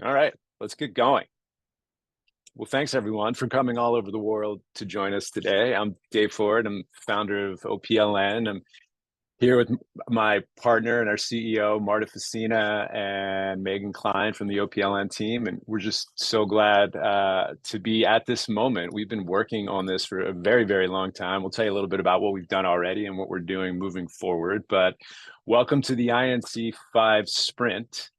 All right, let's get going. Well, thanks everyone for coming all over the world to join us today. I'm Dave Ford. I'm founder of OPLN. I'm here with my partner and our CEO, Marta Facina and Megan Klein from the OPLN team. And we're just so glad to be at this moment. We've been working on this for a very, very long time. We'll tell you a little bit about what we've done already and what we're doing moving forward. But welcome to the INC-5 Sprint.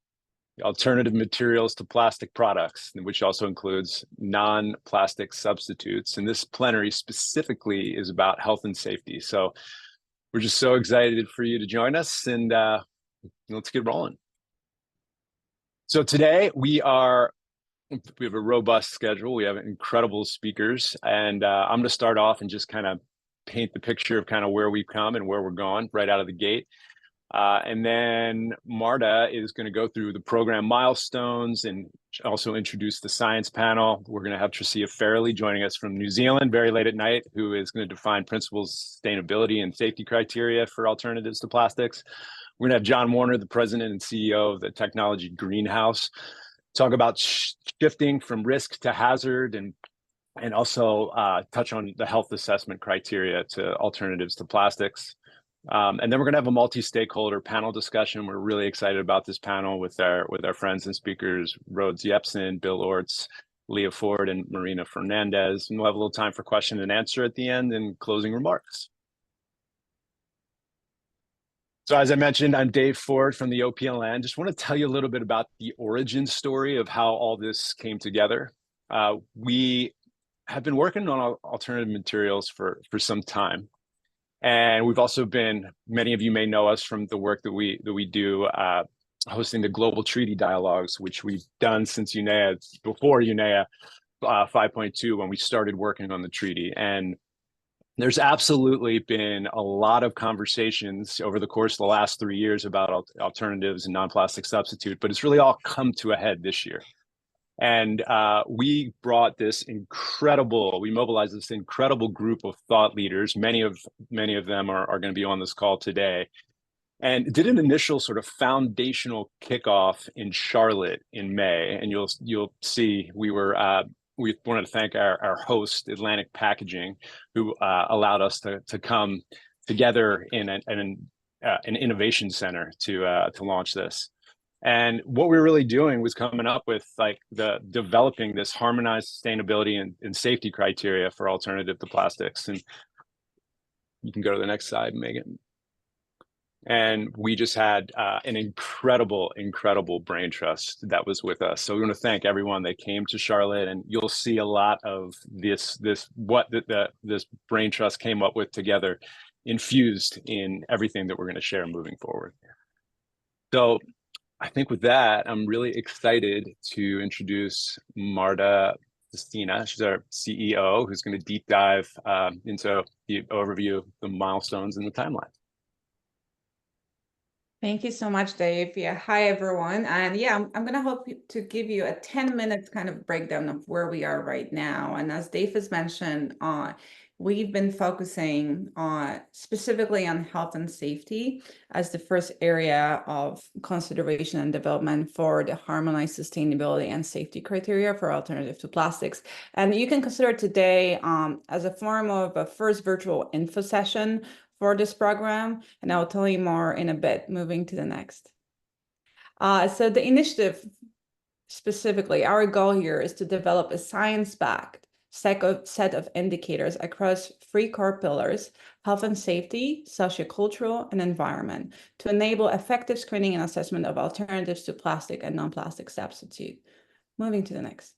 Alternative materials to plastic products, which also includes non-plastic substitutes. And this plenary specifically is about health and safety. So we're just so excited for you to join us, and let's get rolling. So today we have a robust schedule. We have incredible speakers, and I'm going to start off and just kind of paint the picture of kind of where we've come and where we're going right out of the gate. And then Marta is going to go through the program milestones and also introduce the science panel. We're going to have Tricia Fairley joining us from New Zealand very late at night, who is going to define principles, sustainability, and safety criteria for alternatives to plastics. We're going to have John Warner, the president and CEO of the Technology Greenhouse, talk about shifting from risk to hazard and also touch on the health assessment criteria to alternatives to plastics. And then we're going to have a multi-stakeholder panel discussion. We're really excited about this panel with our friends and speakers, Rhodes Yepsen, Bill Orts, Leah Ford, and Marina Fernandez. And we'll have a little time for question and answer at the end and closing remarks. So as I mentioned, I'm Dave Ford from the OPLN. Just want to tell you a little bit about the origin story of how all this came together. We have been working on alternative materials for some time. And we've also been, many of you may know us from the work that we do, hosting the Global Treaty Dialogues, which we've done since before UNEA 5.2, when we started working on the treaty. And there's absolutely been a lot of conversations over the course of the last 3 years about alternatives and non-plastic substitute, but it's really all come to a head this year. And we mobilized this incredible group of thought leaders. Many of them are going to be on this call today, and did an initial sort of foundational kickoff in Charlotte in May. And you'll see we wanted to thank our host, Atlantic Packaging, who allowed us to come together in an innovation center to launch this. And what we were really doing was coming up with developing this harmonized sustainability and safety criteria for alternative to plastics. And you can go to the next slide, Megan. And we just had an incredible brain trust that was with us. So we want to thank everyone that came to Charlotte, and you'll see a lot of this brain trust came up with together, infused in everything that we're going to share moving forward. So I think with that, I'm really excited to introduce Marta Facina. She's our CEO, who's going to deep dive into the overview of the milestones and the timeline. Thank you so much, Dave. Yeah, hi everyone. And yeah, I'm going to hope to give you a 10 minutes kind of breakdown of where we are right now. And as Dave has mentioned, we've been focusing specifically on health and safety as the first area of consideration and development for the harmonized sustainability and safety criteria for alternative to plastics. And you can consider today as a form of a first virtual info session for this program, and I'll tell you more in a bit. Moving to the next. So the initiative, specifically, our goal here is to develop a science-backed set of indicators across 3 core pillars: health and safety, sociocultural, and environment, to enable effective screening and assessment of alternatives to plastic and non-plastic substitute. Moving to the next.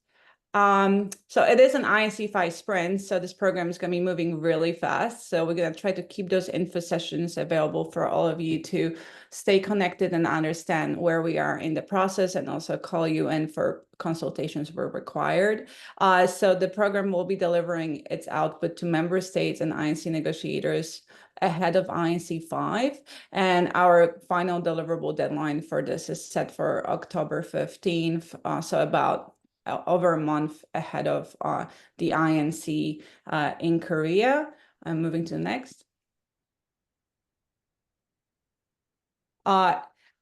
So it is an INC-5 sprint, so this program is going to be moving really fast. So we're going to try to keep those info sessions available for all of you to stay connected and understand where we are in the process, and also call you in for consultations where required. So the program will be delivering its output to member states and INC negotiators ahead of INC-5, and our final deliverable deadline for this is set for October 15th, so about over a month ahead of the INC in Korea. I'm moving to the next.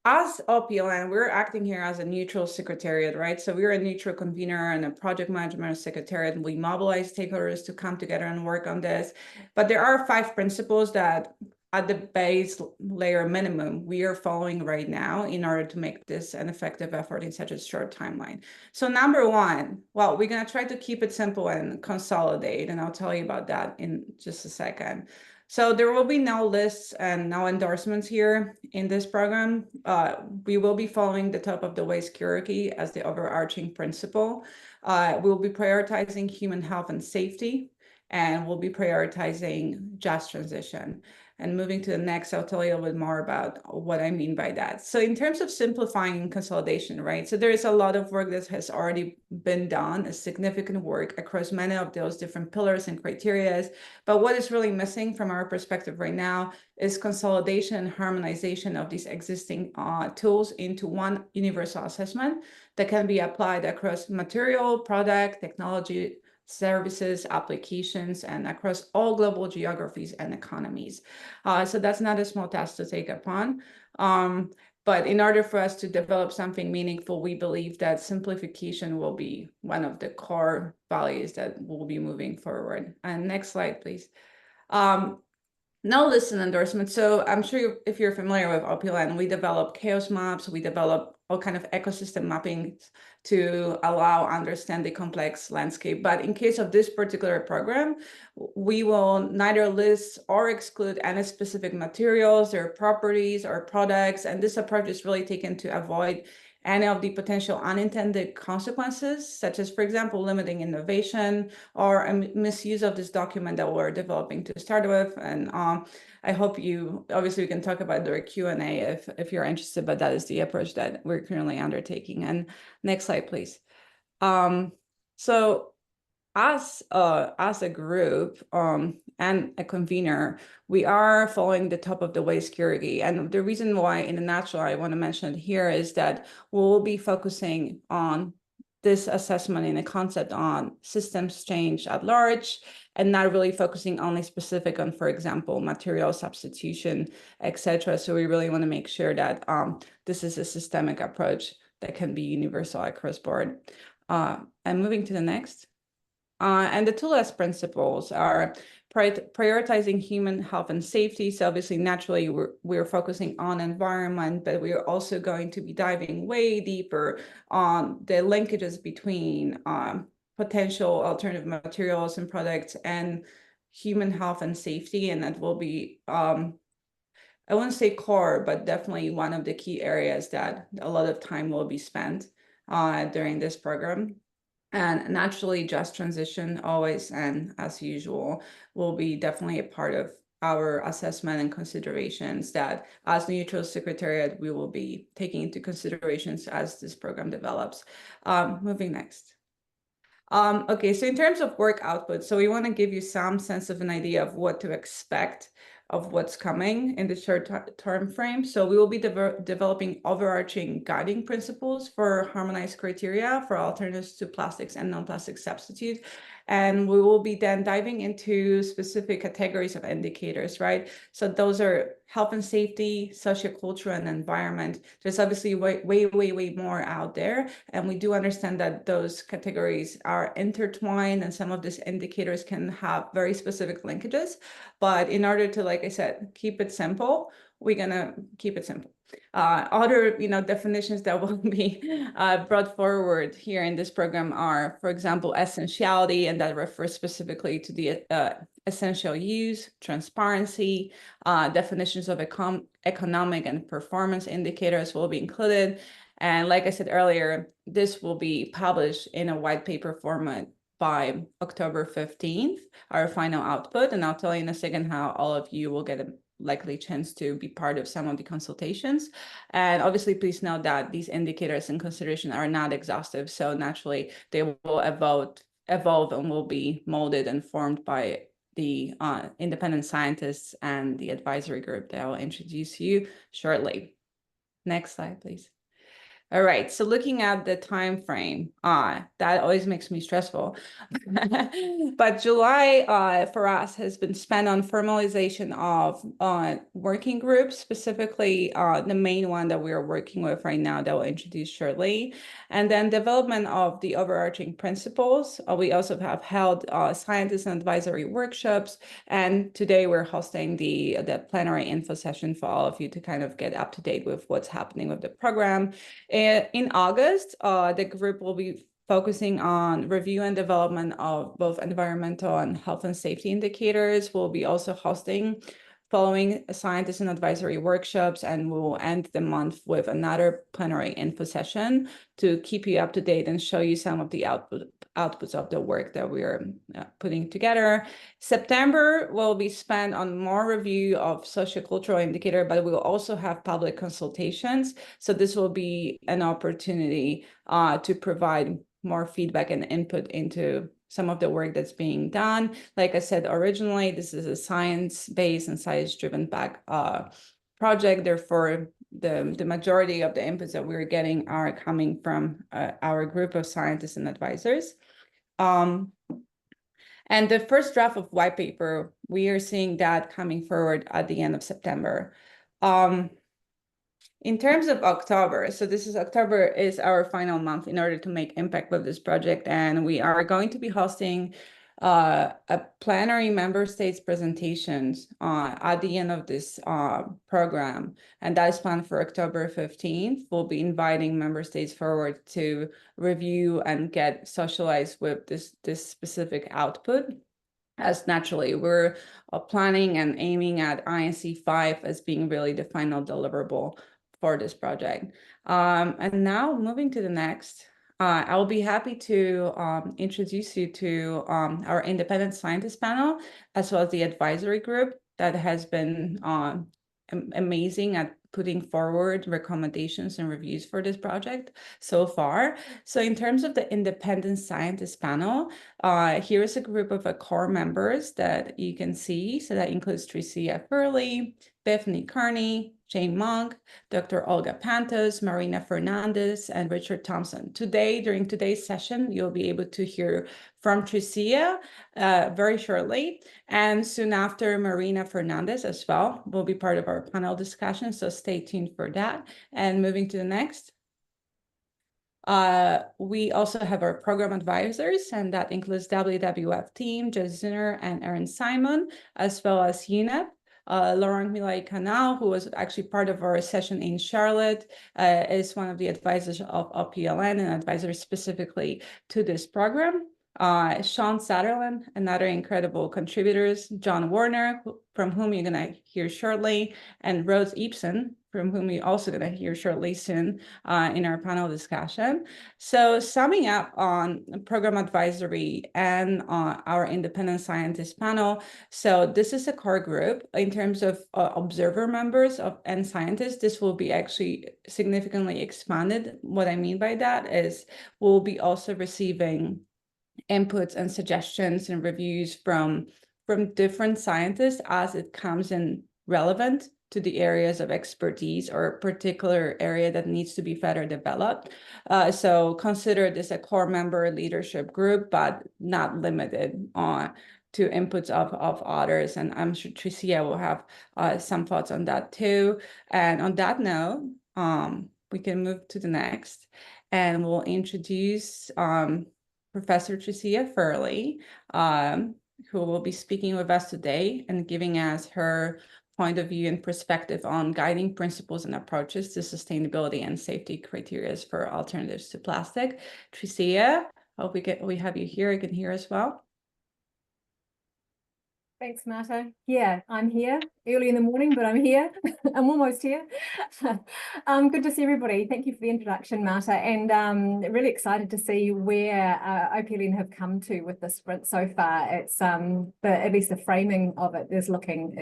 As OPLN, we're acting here as a neutral secretariat, right? So we're a neutral convener and a project management secretariat. We mobilize stakeholders to come together and work on this. But there are 5 principles that at the base layer minimum, we are following right now in order to make this an effective effort in such a short timeline. So number 1, well, we're going to try to keep it simple and consolidate, and I'll tell you about that in just a second. So there will be no lists and no endorsements here in this program. We will be following the top of the waste hierarchy as the overarching principle. We'll be prioritizing human health and safety, and we'll be prioritizing just transition. And moving to the next, I'll tell you a little bit more about what I mean by that. So in terms of simplifying and consolidation, right? So there is a lot of work that has already been done, a significant work across many of those different pillars and criteria. But what is really missing from our perspective right now is consolidation and harmonization of these existing tools into one universal assessment that can be applied across material, product, technology, services, applications, and across all global geographies and economies. So that's not a small task to take upon. But in order for us to develop something meaningful, we believe that simplification will be one of the core values that will be moving forward. And next slide, please. No list and endorsement. So I'm sure if you're familiar with OPLN, we develop chaos maps, we develop all kind of ecosystem mapping to allow understand the complex landscape. But in case of this particular program, we will neither list or exclude any specific materials or properties or products. And this approach is really taken to avoid any of the potential unintended consequences, such as, for example, limiting innovation or a misuse of this document that we're developing to start with. And I hope obviously we can talk about the Q&A if you're interested, but that is the approach that we're currently undertaking. And next slide, please. So as a group and a convener, we are following the top of the waste hierarchy. And the reason why in a nutshell I want to mention it here is that we'll be focusing on this assessment in a concept on systems change at large and not really focusing only specific on, for example, material substitution, etc. So we really want to make sure that this is a systemic approach that can be universal across board. And moving to the next. And the 2 last principles are prioritizing human health and safety. So obviously, naturally, we're focusing on environment, but we're also going to be diving way deeper on the linkages between potential alternative materials and products and human health and safety. And that will be, I wouldn't say core, but definitely one of the key areas that a lot of time will be spent during this program. And naturally, just transition always and as usual will be definitely a part of our assessment and considerations that as neutral secretariat, we will be taking into considerations as this program develops. Moving next. Okay, so in terms of work output, so we want to give you some sense of an idea of what to expect of what's coming in the short term frame. So we will be developing overarching guiding principles for harmonized criteria for alternatives to plastics and non-plastic substitutes. And we will be then diving into specific categories of indicators, right? So those are health and safety, sociocultural, and environment. There's obviously way more out there. And we do understand that those categories are intertwined and some of these indicators can have very specific linkages. But in order to, like I said, keep it simple, we're gonna keep it simple. Other definitions that will be brought forward here in this program are, for example, essentiality, and that refers specifically to the essential use, transparency, definitions of economic and performance indicators will be included. And like I said earlier, this will be published in a white paper format by October 15th, our final output. And I'll tell you in a second how all of you will get a likely chance to be part of some of the consultations. And obviously, please note that these indicators and consideration are not exhaustive. So naturally, they will evolve and will be molded and formed by the independent scientists and the advisory group that I will introduce you shortly. Next slide, please. All right, so looking at the time frame, that always makes me stressful. But July for us has been spent on formalization of working groups, specifically the main one that we are working with right now that we'll introduce shortly, and then development of the overarching principles. We also have held scientist and advisory workshops, and today we're hosting the plenary info session for all of you to kind of get up to date with what's happening with the program. In August, the group will be focusing on review and development of both environmental and health and safety indicators. We'll be also hosting following scientist and advisory workshops, and we'll end the month with another plenary info session to keep you up to date and show you some of the outputs of the work that we're putting together. September will be spent on more review of sociocultural indicator, but we'll also have public consultations. So this will be an opportunity to provide more feedback and input into some of the work that's being done. Like I said, originally, this is a science-based and science-driven project. Therefore, the majority of the inputs that we're getting are coming from our group of scientists and advisors. And the first draft of white paper, we are seeing that coming forward at the end of September. In terms of October, so this is October is our final month in order to make impact with this project, and we are going to be hosting a plenary member states presentations at the end of this program, and that is planned for October 15th. We'll be inviting member states forward to review and get socialized with this specific output. As naturally, we're planning and aiming at INC-5 as being really the final deliverable for this project. And now moving to the next, I'll be happy to introduce you to our independent scientist panel, as well as the advisory group that has been amazing at putting forward recommendations and reviews for this project so far. So in terms of the independent scientist panel, here is a group of core members that you can see. So that includes Tricia Furley, Bethany Carney, Jane Monk, Dr. Olga Pantos, Marina Fernandez, and Richard Thompson. Today, during today's session, you'll be able to hear from Tricia very shortly, and soon after, Marina Fernandez as well will be part of our panel discussion, so stay tuned for that. And moving to the next. We also have our program advisors, and that includes WWF team, Jess Zinner and Erin Simon, as well as UNEP. Laurent Milay-Canal, who was actually part of our session in Charlotte, is one of the advisors of OPLN and advisors specifically to this program. Sean Sutherland, another incredible contributors, John Warner, from whom you're going to hear shortly, and Rose Ibsen, from whom you're also going to hear shortly soon in our panel discussion. So summing up on program advisory and our independent scientist panel, so this is a core group. In terms of observer members and scientists, this will be actually significantly expanded. What I mean by that is we'll be also receiving inputs and suggestions and reviews from different scientists as it comes in relevant to the areas of expertise or a particular area that needs to be further developed. So consider this a core member leadership group, but not limited to inputs of others. And I'm sure Tricia will have some thoughts on that too. And on that note, we can move to the next, and we'll introduce Professor Tricia Furley, who will be speaking with us today and giving us her point of view and perspective on guiding principles and approaches to sustainability and safety criteria for alternatives to plastic. Tricia, hope we have you here. You can hear as well. Thanks, Marta. Yeah, I'm here early in the morning, but I'm here. I'm almost here. Good to see everybody. Thank you for the introduction, Marta, and really excited to see where OPLN have come to with this sprint so far. It's at least the framing of it is looking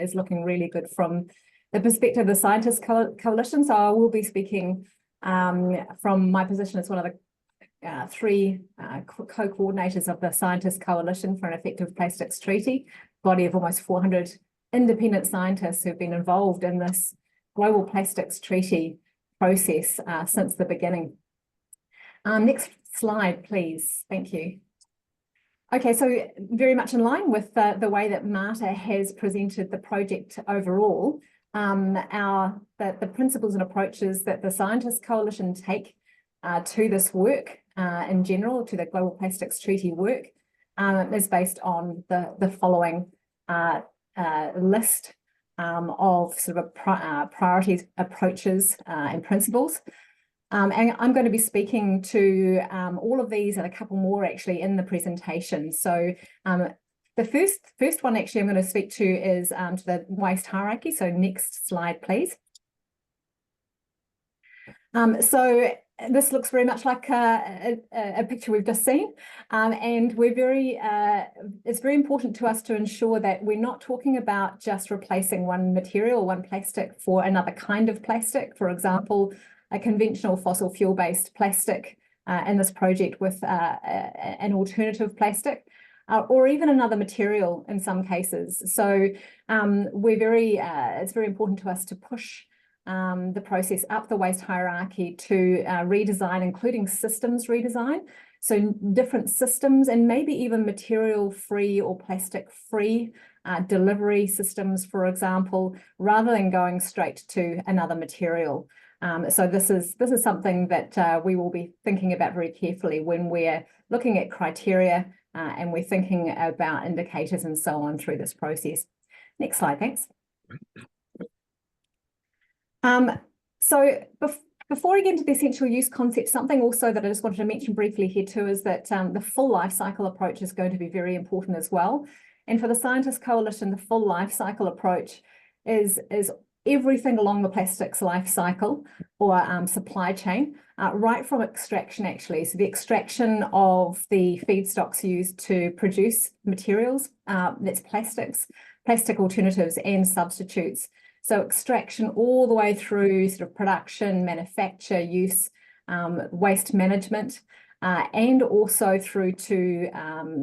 really good from the perspective of the Scientist Coalition. So I will be speaking from my position as one of the three co-coordinators of the Scientist Coalition for an Effective Plastics Treaty, body of almost 400 independent scientists who've been involved in this global plastics treaty process since the beginning. Next slide, please. Thank you. Okay, so very much in line with the way that Marta has presented the project overall, the principles and approaches that the Scientists Coalition take to this work in general, to the Global Plastics Treaty work, is based on the following list of sort of priorities, approaches, and principles. And I'm going to be speaking to all of these and a couple more actually in the presentation. So the first one actually I'm going to speak to is to the waste hierarchy. So next slide, please. So this looks very much like a picture we've just seen, and it's very important to us to ensure that we're not talking about just replacing one material, one plastic for another kind of plastic. For example, a conventional fossil fuel-based plastic in this project with an alternative plastic, or even another material in some cases. So it's very important to us to push the process up the waste hierarchy to redesign, including systems redesign. So different systems and maybe even material-free or plastic-free delivery systems, for example, rather than going straight to another material. So this is something that we will be thinking about very carefully when we're looking at criteria and we're thinking about indicators and so on through this process. Next slide, thanks. So before I get into the essential use concept, something also that I just wanted to mention briefly here too is that the full life cycle approach is going to be very important as well. And for the Scientists Coalition, the full life cycle approach is everything along the plastics life cycle or supply chain, right from extraction actually. So the extraction of the feedstocks used to produce materials, that's plastics, plastic alternatives and substitutes. So extraction all the way through sort of production, manufacture, use, waste management, and also through to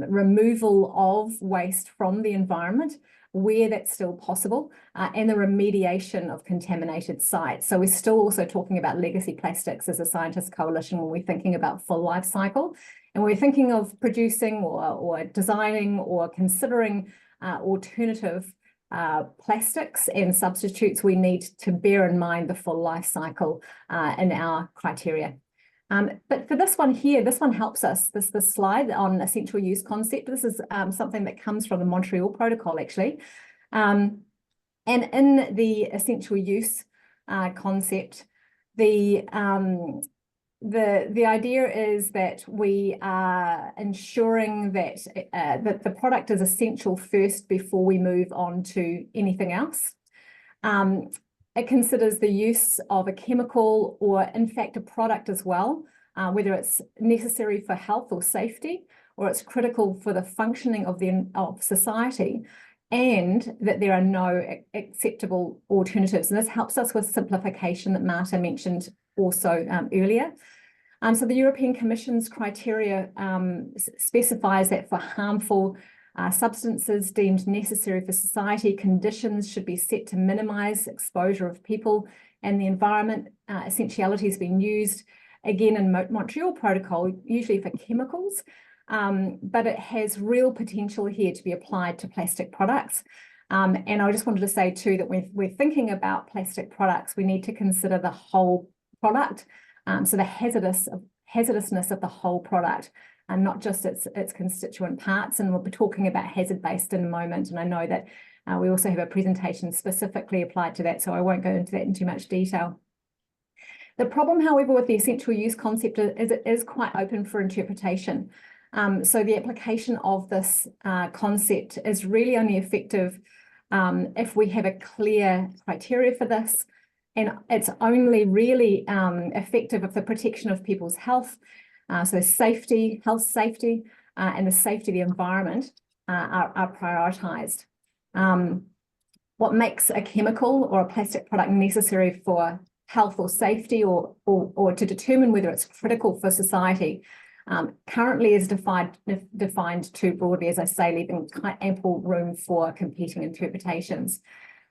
removal of waste from the environment where that's still possible, and the remediation of contaminated sites. So we're still also talking about legacy plastics as a Scientists Coalition when we're thinking about full life cycle. And we're thinking of producing or designing or considering alternative plastics and substitutes. We need to bear in mind the full life cycle in our criteria. But for this one here, this one helps us, this slide on essential use concept. This is something that comes from the Montreal Protocol, actually. And in the essential use concept, the idea is that we are ensuring that, that the product is essential first before we move on to anything else. It considers the use of a chemical or in fact a product as well, whether it's necessary for health or safety, or it's critical for the functioning of society, and that there are no acceptable alternatives. And this helps us with simplification that Marta mentioned also earlier. So the European Commission's criteria specifies that for harmful substances deemed necessary for society, conditions should be set to minimize exposure of people and the environment. Essentiality has been used again in Montreal Protocol, usually for chemicals, but it has real potential here to be applied to plastic products. And I just wanted to say too that when we're thinking about plastic products, we need to consider the whole product, so the hazardousness of the whole product, and not just its constituent parts. And we'll be talking about hazard-based in a moment. And I know that we also have a presentation specifically applied to that, so I won't go into that in too much detail. The problem, however, with the essential use concept is it is quite open for interpretation. So the application of this concept is really only effective if we have a clear criteria for this. And it's only really effective if the protection of people's health, so safety, health safety, and the safety of the environment are prioritised. What makes a chemical or a plastic product necessary for health or safety, or to determine whether it's critical for society, currently is defined too broadly, as I say, leaving quite ample room for competing interpretations.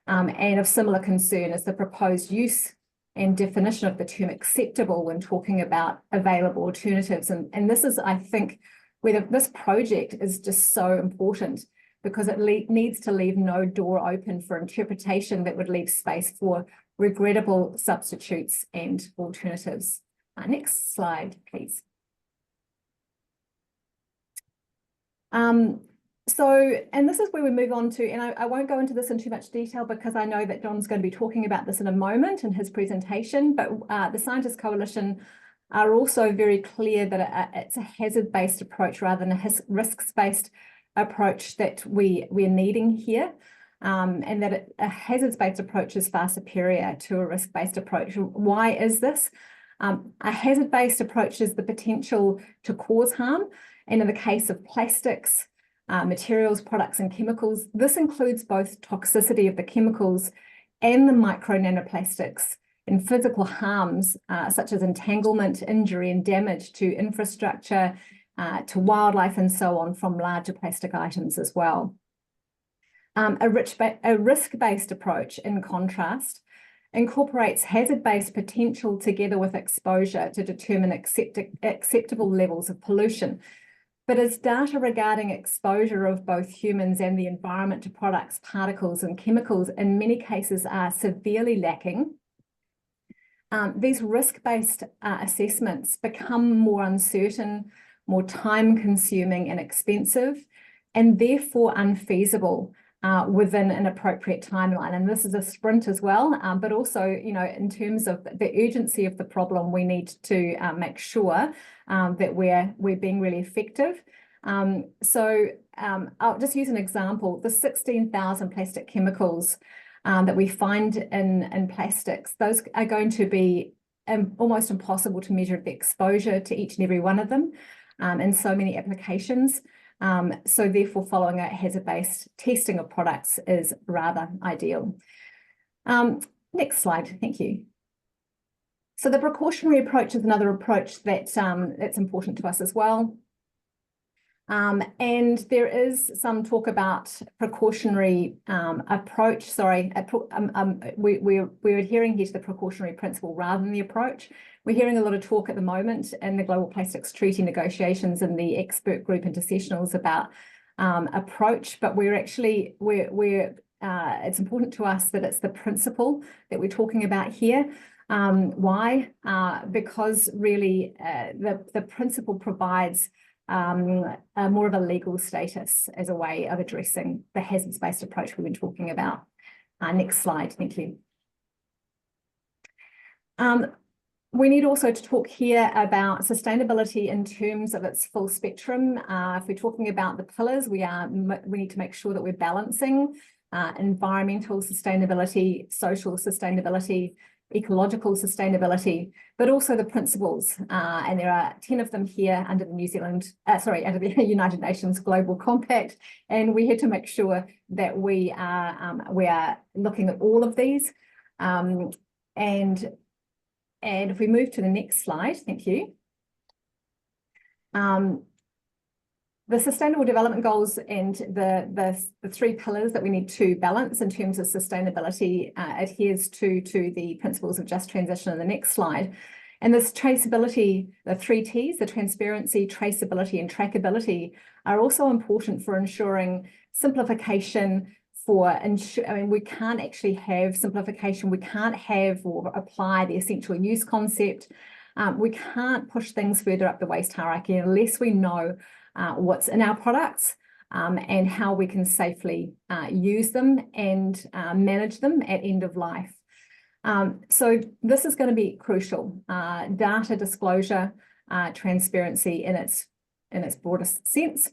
And of similar concern is the proposed use and definition of the term acceptable when talking about available alternatives. And this is, I think, where this project is just so important, because it needs to leave no door open for interpretation that would leave space for regrettable substitutes and alternatives. Next slide, please. And this is where we move on to, and I won't go into this in too much detail because I know that John's going to be talking about this in a moment in his presentation, but the Scientist Coalition are also very clear that it's a hazard-based approach rather than a risks-based approach that we're needing here, and that a hazards-based approach is far superior to a risk-based approach. Why is this? A hazard-based approach is the potential to cause harm, and in the case of plastics, materials, products, and chemicals, this includes both toxicity of the chemicals and the micro nanoplastics and physical harms such as entanglement, injury, and damage to infrastructure, to wildlife, and so on from larger plastic items as well. A risk-based approach, in contrast, incorporates hazard-based potential together with exposure to determine acceptable levels of pollution. But as data regarding exposure of both humans and the environment to products, particles, and chemicals in many cases are severely lacking, these risk-based assessments become more uncertain, more time-consuming and expensive, and therefore unfeasible within an appropriate timeline. And this is a sprint as well, but also, you know, in terms of the urgency of the problem, we need to make sure that we're being really effective. I'll just use an example. The 16,000 plastic chemicals that we find in plastics, those are going to be almost impossible to measure the exposure to each and every one of them in so many applications. So therefore, following a hazard-based testing of products is rather ideal. Next slide, thank you. So the precautionary approach is another approach that's important to us as well. And there is some talk about precautionary approach. Sorry, we're adhering here to the precautionary principle rather than the approach. We're hearing a lot of talk at the moment in the Global Plastics Treaty negotiations and the expert group intercessionals about approach, but it's important to us that it's the principle that we're talking about here. Why? Because really the principle provides more of a legal status as a way of addressing the hazards-based approach we've been talking about. Next slide, thank you. We need also to talk here about sustainability in terms of its full spectrum. If we're talking about the pillars, we need to make sure that we're balancing environmental sustainability, social sustainability, ecological sustainability, but also the principles. And there are 10 of them here under the under the United Nations Global Compact. And we had to make sure that we are looking at all of these. And if we move to the next slide, thank you. The Sustainable Development Goals and the three pillars that we need to balance in terms of sustainability adheres to the principles of just transition in the next slide. And this traceability, the 3 T's, the transparency, traceability, and trackability, are also important for ensuring simplification. We can't actually have simplification. We can't have or apply the essential use concept. We can't push things further up the waste hierarchy unless we know what's in our products and how we can safely use them and manage them at end of life. So this is going to be crucial. Data disclosure, transparency in its broadest sense.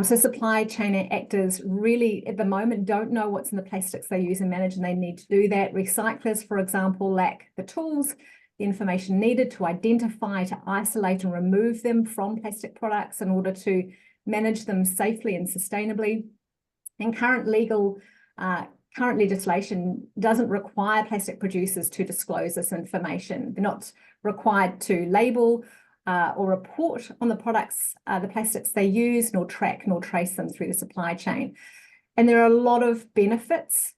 So supply chain actors really at the moment don't know what's in the plastics they use and manage, and they need to do that. Recyclers, for example, lack the tools, the information needed to identify, to isolate and remove them from plastic products in order to manage them safely and sustainably. And current legislation doesn't require plastic producers to disclose this information. They're not required to label or report on the products, the plastics they use, nor track nor trace them through the supply chain. And there are a lot of benefits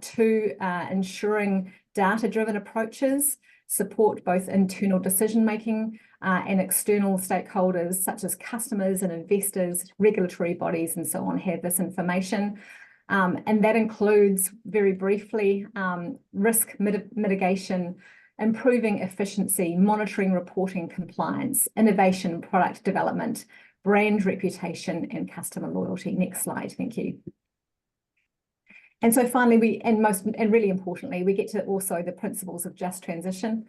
to ensuring data-driven approaches support both internal decision-making and external stakeholders such as customers and investors, regulatory bodies, and so on have this information. And that includes, very briefly, risk mitigation, improving efficiency, monitoring, reporting, compliance, innovation, product development, brand reputation, and customer loyalty. Next slide, thank you. And so finally, and really importantly, we get to also the principles of just transition,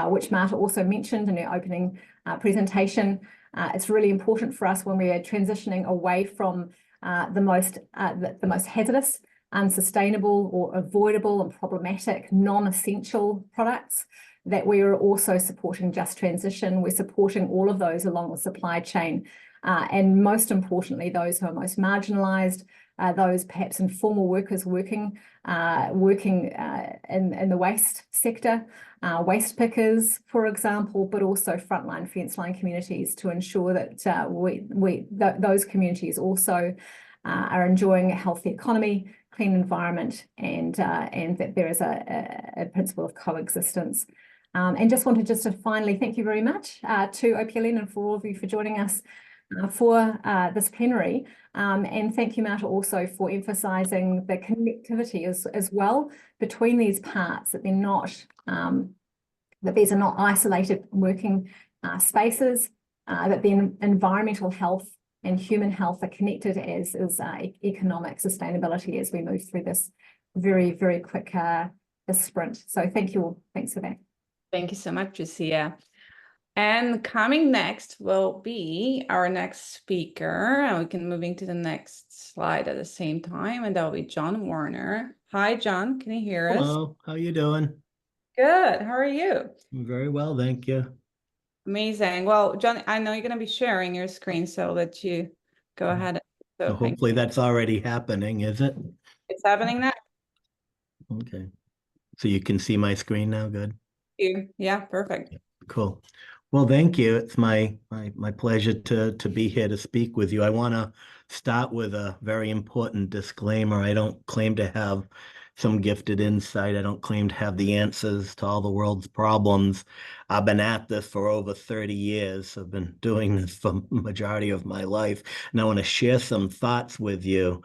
which Marta also mentioned in her opening presentation. It's really important for us when we are transitioning away from the most hazardous, unsustainable, or avoidable and problematic non-essential products, that we are also supporting just transition. We're supporting all of those along the supply chain, and most importantly, those who are most marginalized, those perhaps informal workers working in the waste sector, waste pickers, for example, but also frontline, fence line communities, to ensure that those communities also are enjoying a healthy economy, clean environment, and that there is a principle of coexistence. And just wanted to finally thank you very much to OPLN and for all of you for joining us for this plenary. And thank you, Marta, also for emphasising the connectivity as well between these parts, that they're not, that these are not isolated working spaces, that the environmental health and human health are connected, as is economic sustainability, as we move through this very, very quick this sprint. So thank you all. Thanks for that. Thank you so much, Lucia. And coming next will be our next speaker, and we can move into the next slide at the same time, and that will be John Warner. Hi, John, can you hear us? Hello, how you doing? Good, how are you? Very well, thank you. Amazing. Well, John, I know you're going to be sharing your screen, so I'll let you go ahead. So hopefully that's already happening, is it? It's happening now. Okay. So you can see my screen now, good? Yeah, perfect. Cool. Well, thank you. It's my pleasure to be here to speak with you. I want to start with a very important disclaimer. I don't claim to have some gifted insight. I don't claim to have the answers to all the world's problems. I've been at this for over 30 years. I've been doing this for the majority of my life. And I want to share some thoughts with you,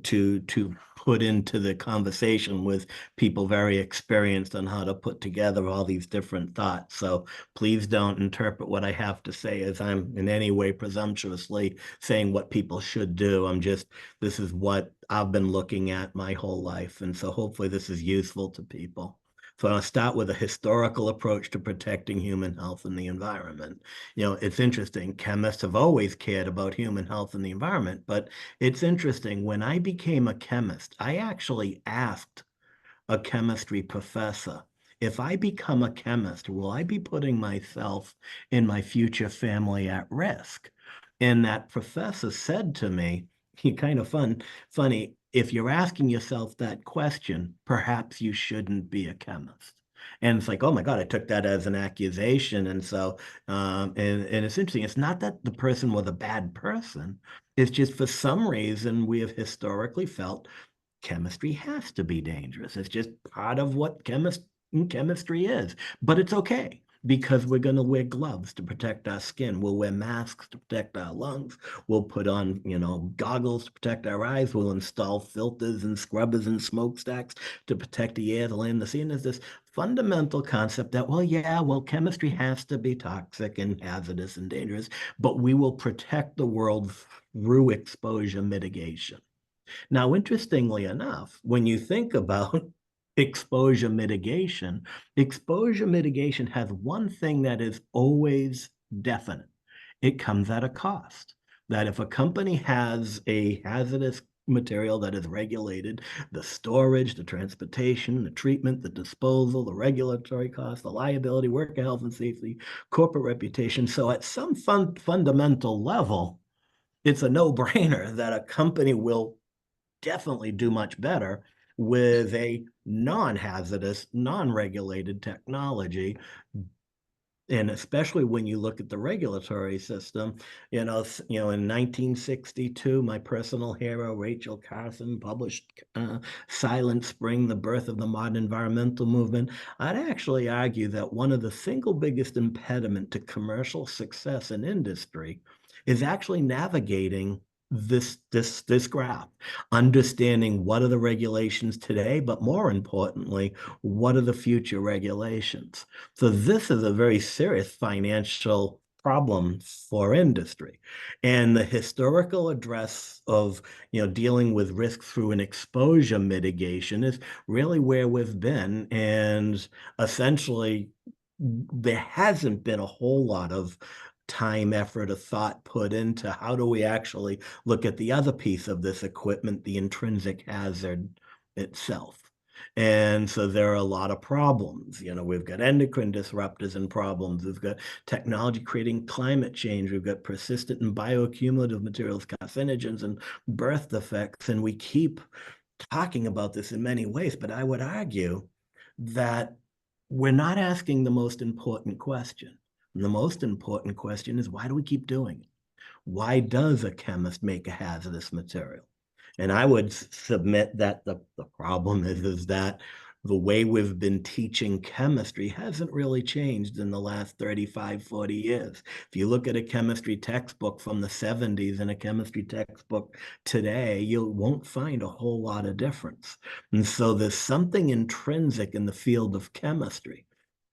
to put into the conversation with people very experienced on how to put together all these different thoughts. So please don't interpret what I have to say as I'm in any way presumptuously saying what people should do. This is what I've been looking at my whole life. And so hopefully this is useful to people. So I'll start with a historical approach to protecting human health and the environment. It's interesting. Chemists have always cared about human health and the environment, but it's interesting. When I became a chemist, I actually asked a chemistry professor, if I become a chemist, will I be putting myself and my future family at risk? And that professor said to me, kind of funny, if you're asking yourself that question, perhaps you shouldn't be a chemist. And it's like, oh my God, I took that as an accusation. And so, and it's interesting. It's not that the person was a bad person. It's just for some reason we have historically felt chemistry has to be dangerous. It's just part of what chemistry is. But it's okay, because we're going to wear gloves to protect our skin. We'll wear masks to protect our lungs. We'll put on, goggles to protect our eyes. We'll install filters and scrubbers and smokestacks to protect the air, the land, the sea. And there's this fundamental concept that, chemistry has to be toxic and hazardous and dangerous, but we will protect the world through exposure mitigation. Now, interestingly enough, when you think about exposure mitigation has one thing that is always definite. It comes at a cost. That if a company has a hazardous material that is regulated, the storage, the transportation, the treatment, the disposal, the regulatory costs, the liability, worker health and safety, corporate reputation. So at some fundamental level, it's a no-brainer that a company will definitely do much better with a non-hazardous, non-regulated technology And especially when you look at the regulatory system, in 1962, my personal hero, Rachel Carson, published Silent Spring, The Birth of the Modern Environmental Movement. I'd actually argue that one of the single biggest impediment to commercial success in industry is actually navigating this graph, understanding what are the regulations today, but more importantly, what are the future regulations. So this is a very serious financial problem for industry. And the historical address of dealing with risk through an exposure mitigation is really where we've been. And essentially, there hasn't been a whole lot of time, effort, or thought put into how do we actually look at the other piece of this equipment, the intrinsic hazard itself. And so there are a lot of problems. We've got endocrine disruptors and problems. We've got technology creating climate change. We've got persistent and bioaccumulative materials, carcinogens, and birth defects. And we keep talking about this in many ways, but I would argue that we're not asking the most important question. And the most important question is, why do we keep doing it? Why does a chemist make a hazardous material? And I would submit that the problem is that the way we've been teaching chemistry hasn't really changed in the last 35, 40 years. If you look at a chemistry textbook from the 70s and a chemistry textbook today, you won't find a whole lot of difference. And so there's something intrinsic in the field of chemistry.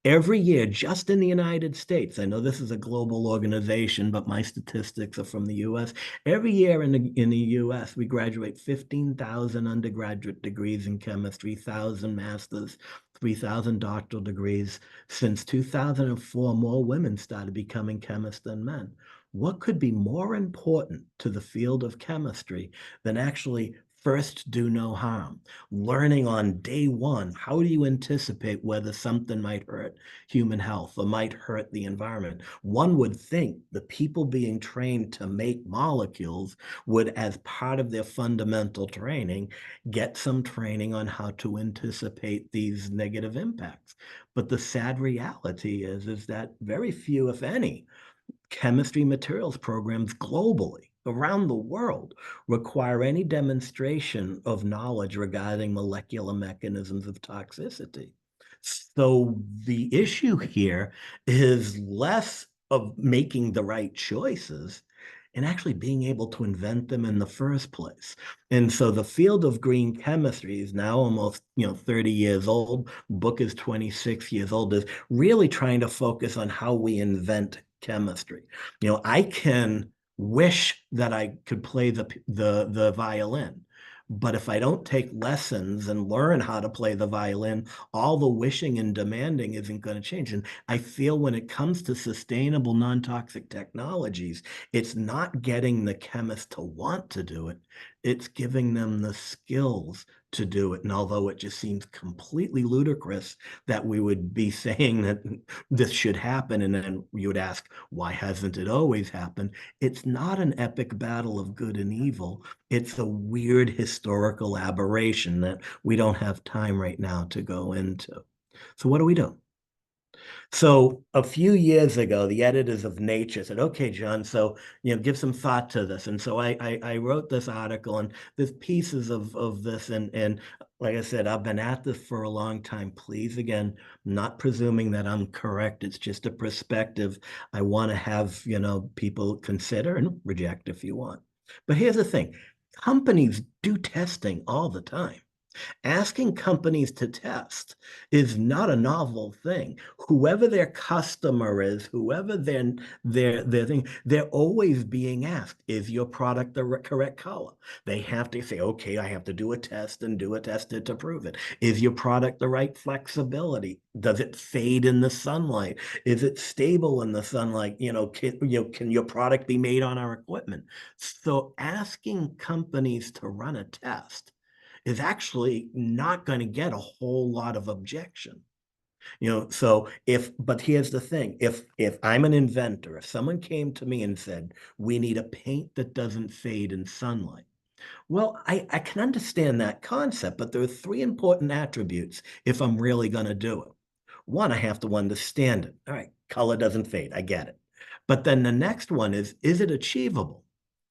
Every year, just in the United States, I know this is a global organization, but my statistics are from the US. Every year in the US, we graduate 15,000 undergraduate degrees in chemistry, 1,000 masters, 3,000 doctoral degrees. Since 2004, more women started becoming chemists than men. What could be more important to the field of chemistry than actually first do no harm? Learning on day one, how do you anticipate whether something might hurt human health or might hurt the environment? One would think the people being trained to make molecules would, as part of their fundamental training, get some training on how to anticipate these negative impacts. But the sad reality is that very few, if any, chemistry materials programs globally around the world require any demonstration of knowledge regarding molecular mechanisms of toxicity. So the issue here is less of making the right choices and actually being able to invent them in the first place. And so the field of green chemistry is now almost 30 years old. Book is 26 years old, is really trying to focus on how we invent chemistry. I can wish that I could play the violin, but if I don't take lessons and learn how to play the violin, all the wishing and demanding isn't going to change. And I feel when it comes to sustainable non-toxic technologies, it's not getting the chemist to want to do it. It's giving them the skills to do it. And although it just seems completely ludicrous that we would be saying that this should happen, and then you would ask, why hasn't it always happened? It's not an epic battle of good and evil. It's a weird historical aberration that we don't have time right now to go into. So what do we do? So a few years ago, the editors of Nature said, okay, John, so give some thought to this. And so I wrote this article, and there's pieces of this. And like I said, I've been at this for a long time. Please, again, not presuming that I'm correct. It's just a perspective I want to have, people consider and reject if you want. But here's the thing. Companies do testing all the time. Asking companies to test is not a novel thing. Whoever their customer is, whoever their thing, they're always being asked, is your product the correct color? They have to say, okay, I have to do a test and do a test to prove it. Is your product the right flexibility? Does it fade in the sunlight? Is it stable in the sunlight? Can your product be made on our equipment? So asking companies to run a test is actually not going to get a whole lot of objection. But here's the thing, if I'm an inventor, if someone came to me and said, we need a paint that doesn't fade in sunlight, well, I can understand that concept, but there are three important attributes if I'm really going to do it. One, I have to understand it. All right, Color doesn't fade. I get it. But then the next one is it achievable?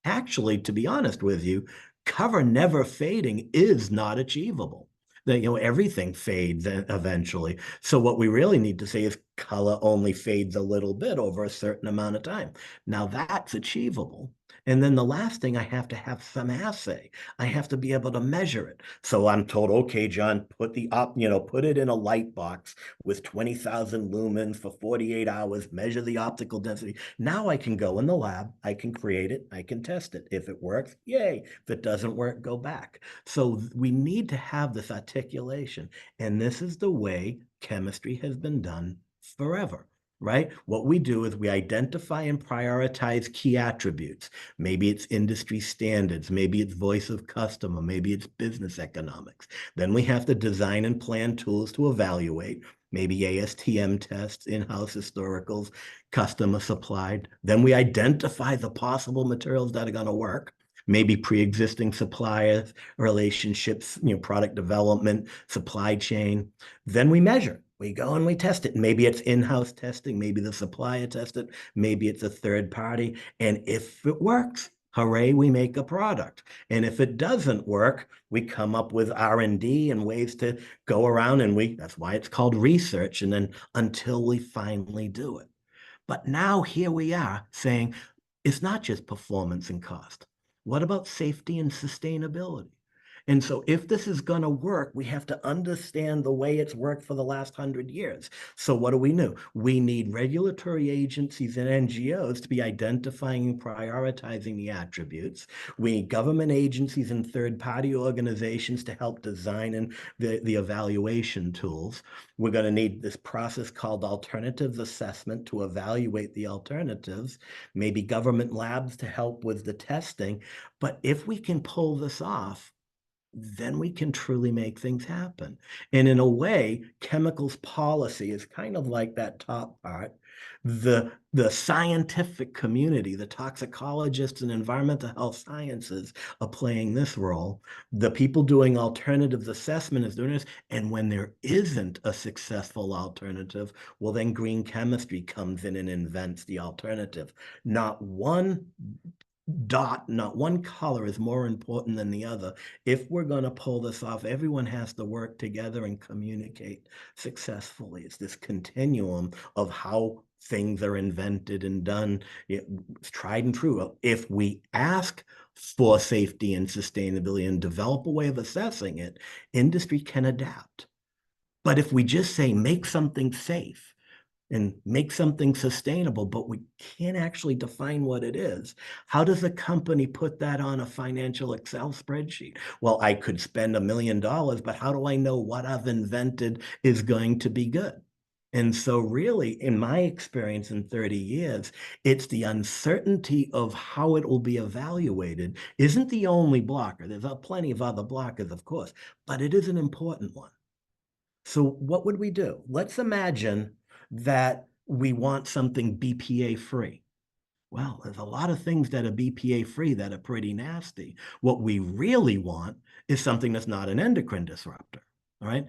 Actually, to be honest with you, cover never fading is not achievable. Everything fades eventually. So what we really need to say is color only fades a little bit over a certain amount of time. Now that's achievable. And then the last thing, I have to have some assay. I have to be able to measure it. So I'm told, okay, John, put it in a light box with 20,000 lumens for 48 hours, measure the optical density. Now I can go in the lab, I can create it, I can test it. If it works, yay. If it doesn't work, go back. So we need to have this articulation. And this is the way chemistry has been done forever. Right? What we do is we identify and prioritize key attributes. Maybe it's industry standards, maybe it's voice of customer, maybe it's business economics. Then we have to design and plan tools to evaluate, maybe ASTM tests, in-house historicals, customer supplied. Then we identify the possible materials that are going to work. Maybe pre-existing suppliers, relationships, product development, supply chain. Then we measure. We go and we test it. Maybe it's in-house testing. Maybe the supplier tests it. Maybe it's a third party. And if it works, hooray, we make a product. And if it doesn't work, we come up with R&D and ways to go around, and that's why it's called research. And then until we finally do it. But now here we are saying it's not just performance and cost. What about safety and sustainability? And so if this is going to work, we have to understand the way it's worked for the last 100 years. So what do we do? We need regulatory agencies and NGOs to be identifying and prioritizing the attributes. We need government agencies and third-party organizations to help design and the evaluation tools. We're going to need this process called alternatives assessment to evaluate the alternatives, maybe government labs to help with the testing. But if we can pull this off, then we can truly make things happen. And in a way, chemicals policy is kind of like that top part. The scientific community, the toxicologists and environmental health sciences are playing this role. The people doing alternatives assessment is doing this. And when there isn't a successful alternative, well, then green chemistry comes in and invents the alternative. Not one color is more important than the other. If we're going to pull this off, everyone has to work together and communicate successfully. It's this continuum of how things are invented and done. It's tried and true. If we ask for safety and sustainability and develop a way of assessing it, industry can adapt. But if we just say, make something safe, and make something sustainable, but we can't actually define what it is. How does a company put that on a financial Excel spreadsheet? Well, I could spend $1 million, but how do I know what I've invented is going to be good? And so really, in my experience in 30 years, it's the uncertainty of how it will be evaluated isn't the only blocker. There's plenty of other blockers, of course, but it is an important one. So what would we do? Let's imagine that we want something BPA free. Well, there's a lot of things that are BPA free that are pretty nasty. What we really want is something that's not an endocrine disruptor. All right.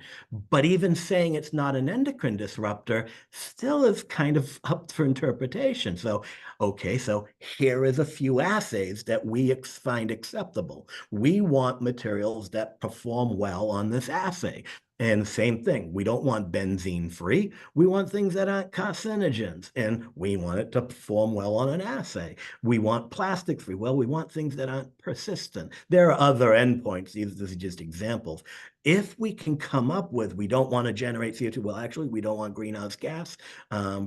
But even saying it's not an endocrine disruptor still is kind of up for interpretation. So, okay, so here is a few assays that we find acceptable. We want materials that perform well on this assay. And same thing, we don't want benzene free. We want things that aren't carcinogens, and we want it to perform well on an assay. We want plastic free. Well, we want things that aren't persistent. There are other endpoints. These are just examples. If we can come up with, we don't want to generate CO2, well, actually, we don't want greenhouse gas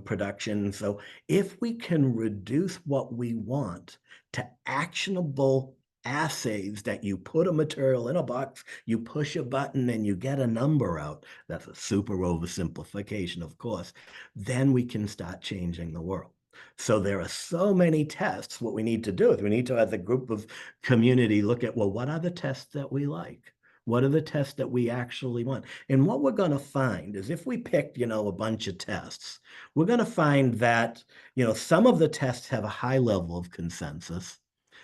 production. So if we can reduce what we want to actionable assays that you put a material in a box, you push a button and you get a number out, that's a super oversimplification, of course, then we can start changing the world. So there are so many tests. What we need to do is we need to, as a group of community, look at, well, what are the tests that we like? What are the tests that we actually want? And what we're going to find is if we pick, a bunch of tests, we're going to find that, some of the tests have a high level of consensus.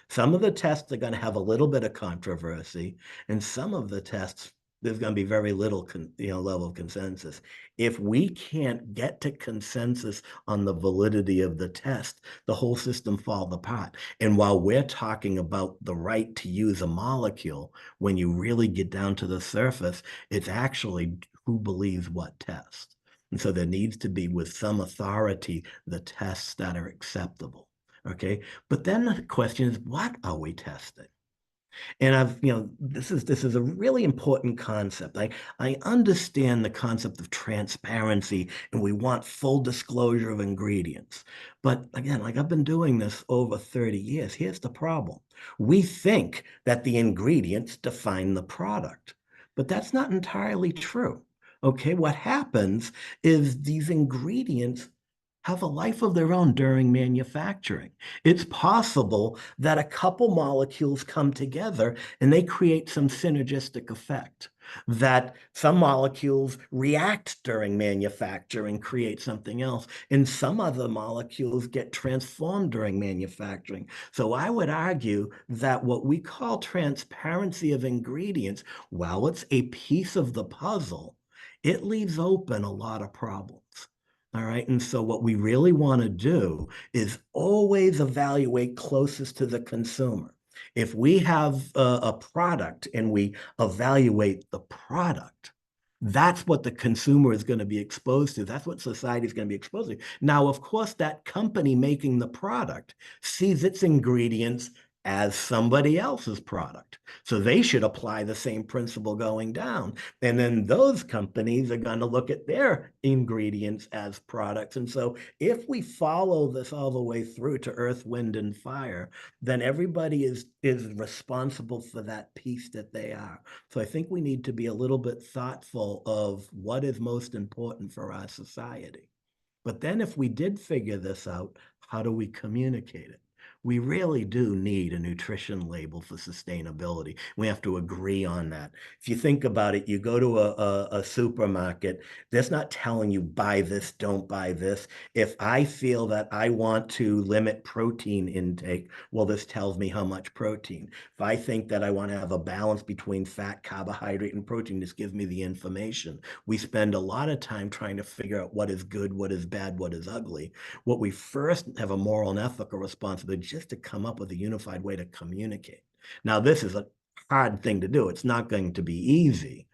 Some of the tests are going to have a little bit of controversy, and some of the tests there's going to be very little level of consensus. If we can't get to consensus on the validity of the test, the whole system falls apart. And while we're talking about the right to use a molecule, when you really get down to the surface, it's actually who believes what test. And so there needs to be, with some authority, the tests that are acceptable. Okay, but then the question is, what are we testing? And this is a really important concept. I understand the concept of transparency, and we want full disclosure of ingredients. But again, like I've been doing this over 30 years, here's the problem. We think that the ingredients define the product, but that's not entirely true. Okay, what happens is these ingredients have a life of their own during manufacturing. It's possible that a couple molecules come together and they create some synergistic effect, that some molecules react during manufacturing, create something else, and some other molecules get transformed during manufacturing. So I would argue that what we call transparency of ingredients, while it's a piece of the puzzle, it leaves open a lot of problems. All right. And so what we really want to do is always evaluate closest to the consumer. If we have a product and we evaluate the product, that's what the consumer is going to be exposed to. That's what society is going to be exposed to. Now, of course, that company making the product sees its ingredients as somebody else's product. So they should apply the same principle going down. And then those companies are going to look at their ingredients as products. And so if we follow this all the way through to earth, wind, and fire, then everybody is responsible for that piece that they are. So I think we need to be a little bit thoughtful of what is most important for our society. But then if we did figure this out, how do we communicate it? We really do need a nutrition label for sustainability. We have to agree on that. If you think about it, you go to a supermarket, that's not telling you buy this, don't buy this. If I feel that I want to limit protein intake, well, this tells me how much protein. If I think that I want to have a balance between fat, carbohydrate, and protein, this gives me the information. We spend a lot of time trying to figure out what is good, what is bad, what is ugly. What we first have a moral and ethical responsibility just to come up with a unified way to communicate. Now, this is a hard thing to do. It's not going to be easy,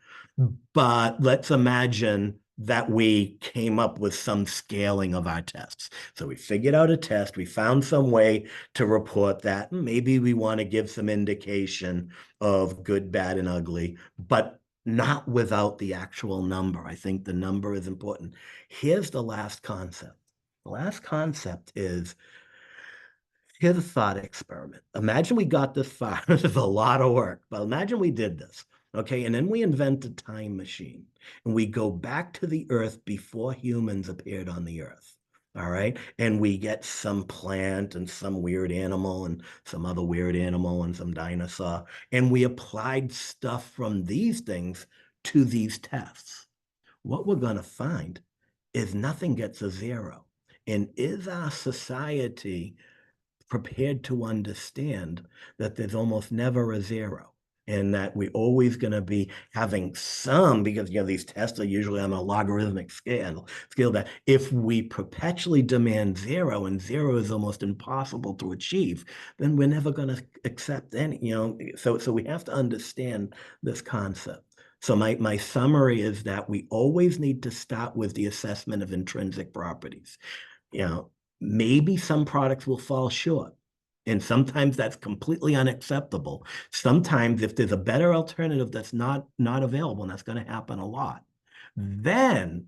but let's imagine that we came up with some scaling of our tests. So we figured out a test, we found some way to report that. Maybe we want to give some indication of good, bad, and ugly, but not without the actual number. I think the number is important. Here's the last concept. The last concept is, here's a thought experiment. Imagine we got this far. This is a lot of work, but imagine we did this, okay? And then we invent a time machine, and we go back to the Earth before humans appeared on the Earth, all right? And we get some plant and some weird animal and some other weird animal and some dinosaur, and we applied stuff from these things to these tests. What we're going to find is nothing gets a zero. And is our society prepared to understand that there's almost never a zero, and that we're always going to be having some, because these tests are usually on a logarithmic scale that if we perpetually demand zero, and zero is almost impossible to achieve, then we're never going to accept any, so we have to understand this concept. So my summary is that we always need to start with the assessment of intrinsic properties. Maybe some products will fall short, and sometimes that's completely unacceptable. Sometimes if there's a better alternative that's not available, and that's going to happen a lot, then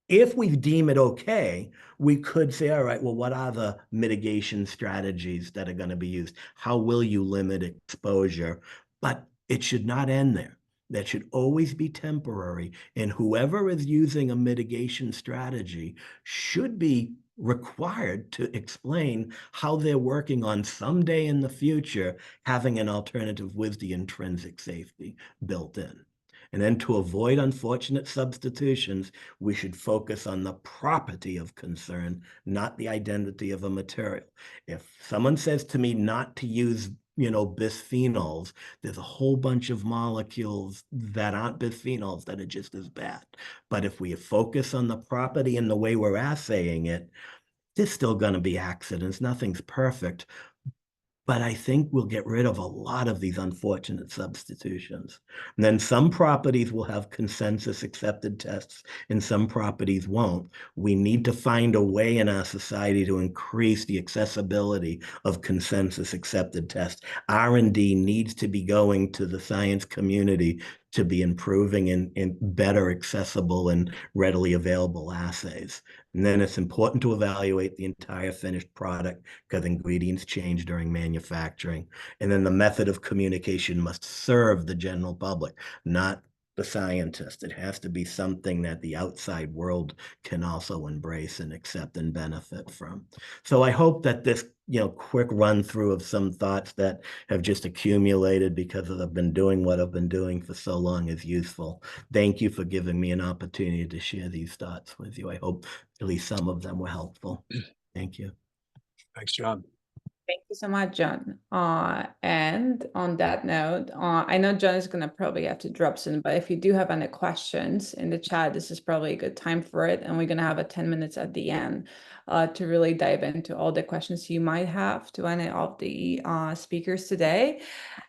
if we deem it okay, we could say, all right, well, what are the mitigation strategies that are going to be used? How will you limit exposure? But it should not end there. That should always be temporary. And whoever is using a mitigation strategy should be required to explain how they're working on someday in the future having an alternative with the intrinsic safety built in. And then to avoid unfortunate substitutions, we should focus on the property of concern, not the identity of a material. If someone says to me not to use bisphenols. There's a whole bunch of molecules that aren't bisphenols that are just as bad. But if we focus on the property and the way we're assaying it, there's still going to be accidents. Nothing's perfect. But I think we'll get rid of a lot of these unfortunate substitutions. And then some properties will have consensus accepted tests and some properties won't. We need to find a way in our society to increase the accessibility of consensus accepted tests. R&D needs to be going to the science community to be improving in better accessible and readily available assays. And then it's important to evaluate the entire finished product because ingredients change during manufacturing. And then the method of communication must serve the general public, not the scientist. It has to be something that the outside world can also embrace and accept and benefit from. So I hope that this quick run through of some thoughts that have just accumulated because I've been doing what I've been doing for so long is useful. Thank you for giving me an opportunity to share these thoughts with you. I hope at least some of them were helpful. Thank you. Thanks, John. Thank you so much, John. And on that note, I know John is going to probably have to drop soon, but if you do have any questions in the chat, this is probably a good time for it. And we're going to have 10 minutes at the end to really dive into all the questions you might have to any of the speakers today.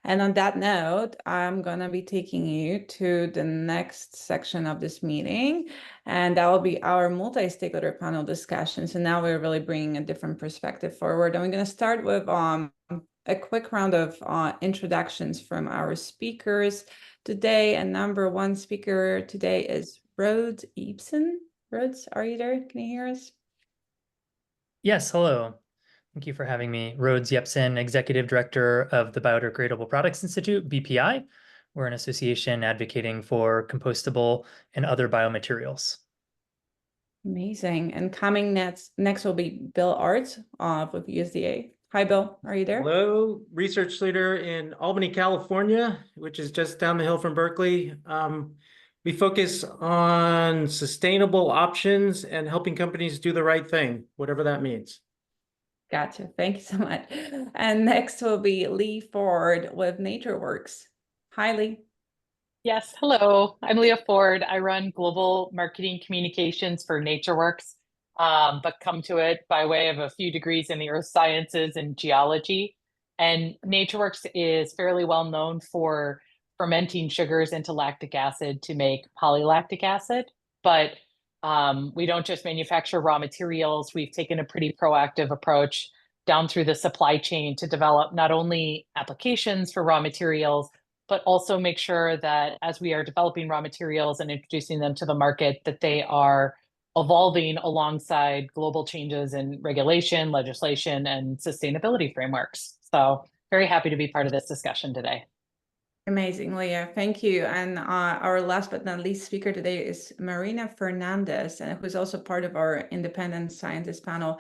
And on that note, I'm going to be taking you to the next section of this meeting, and that will be our multi-stakeholder panel discussion. So now we're really bringing a different perspective forward. And we're going to start with a quick round of introductions from our speakers today. And number one speaker today is Rhodes Ibsen. Rhodes, are you there? Can you hear us? Yes, hello. Thank you for having me. Rhodes Yepsen, Executive Director of the Biodegradable Products Institute, BPI. We're an association advocating for compostable and other biomaterials. Amazing. And coming next will be Bill Arts with USDA. Hi, Bill. Are you there? Hello, research leader in Albany, California, which is just down the hill from Berkeley. We focus on sustainable options and helping companies do the right thing, whatever that means. Gotcha. Thank you so much. And next will be Lee Ford with NatureWorks. Hi, Lee. Yes, hello. I'm Leah Ford. I run global marketing communications for NatureWorks, but come to it by way of a few degrees in the earth sciences and geology. And NatureWorks is fairly well known for fermenting sugars into lactic acid to make polylactic acid. But we don't just manufacture raw materials. We've taken a pretty proactive approach down through the supply chain to develop not only applications for raw materials, but also make sure that as we are developing raw materials and introducing them to the market, that they are evolving alongside global changes in regulation, legislation, and sustainability frameworks. So very happy to be part of this discussion today. Amazing, Leah. Thank you. And our last but not least speaker today is Marina Fernandez, and who's also part of our independent scientist panel.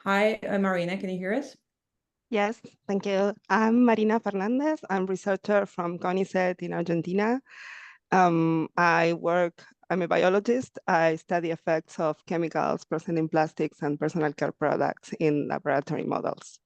Hi, Marina, can you hear us? Yes, thank you. I'm Marina Fernandez. I'm a researcher from CONICET in Argentina. I'm a biologist. I study effects of chemicals present in plastics and personal care products in laboratory models.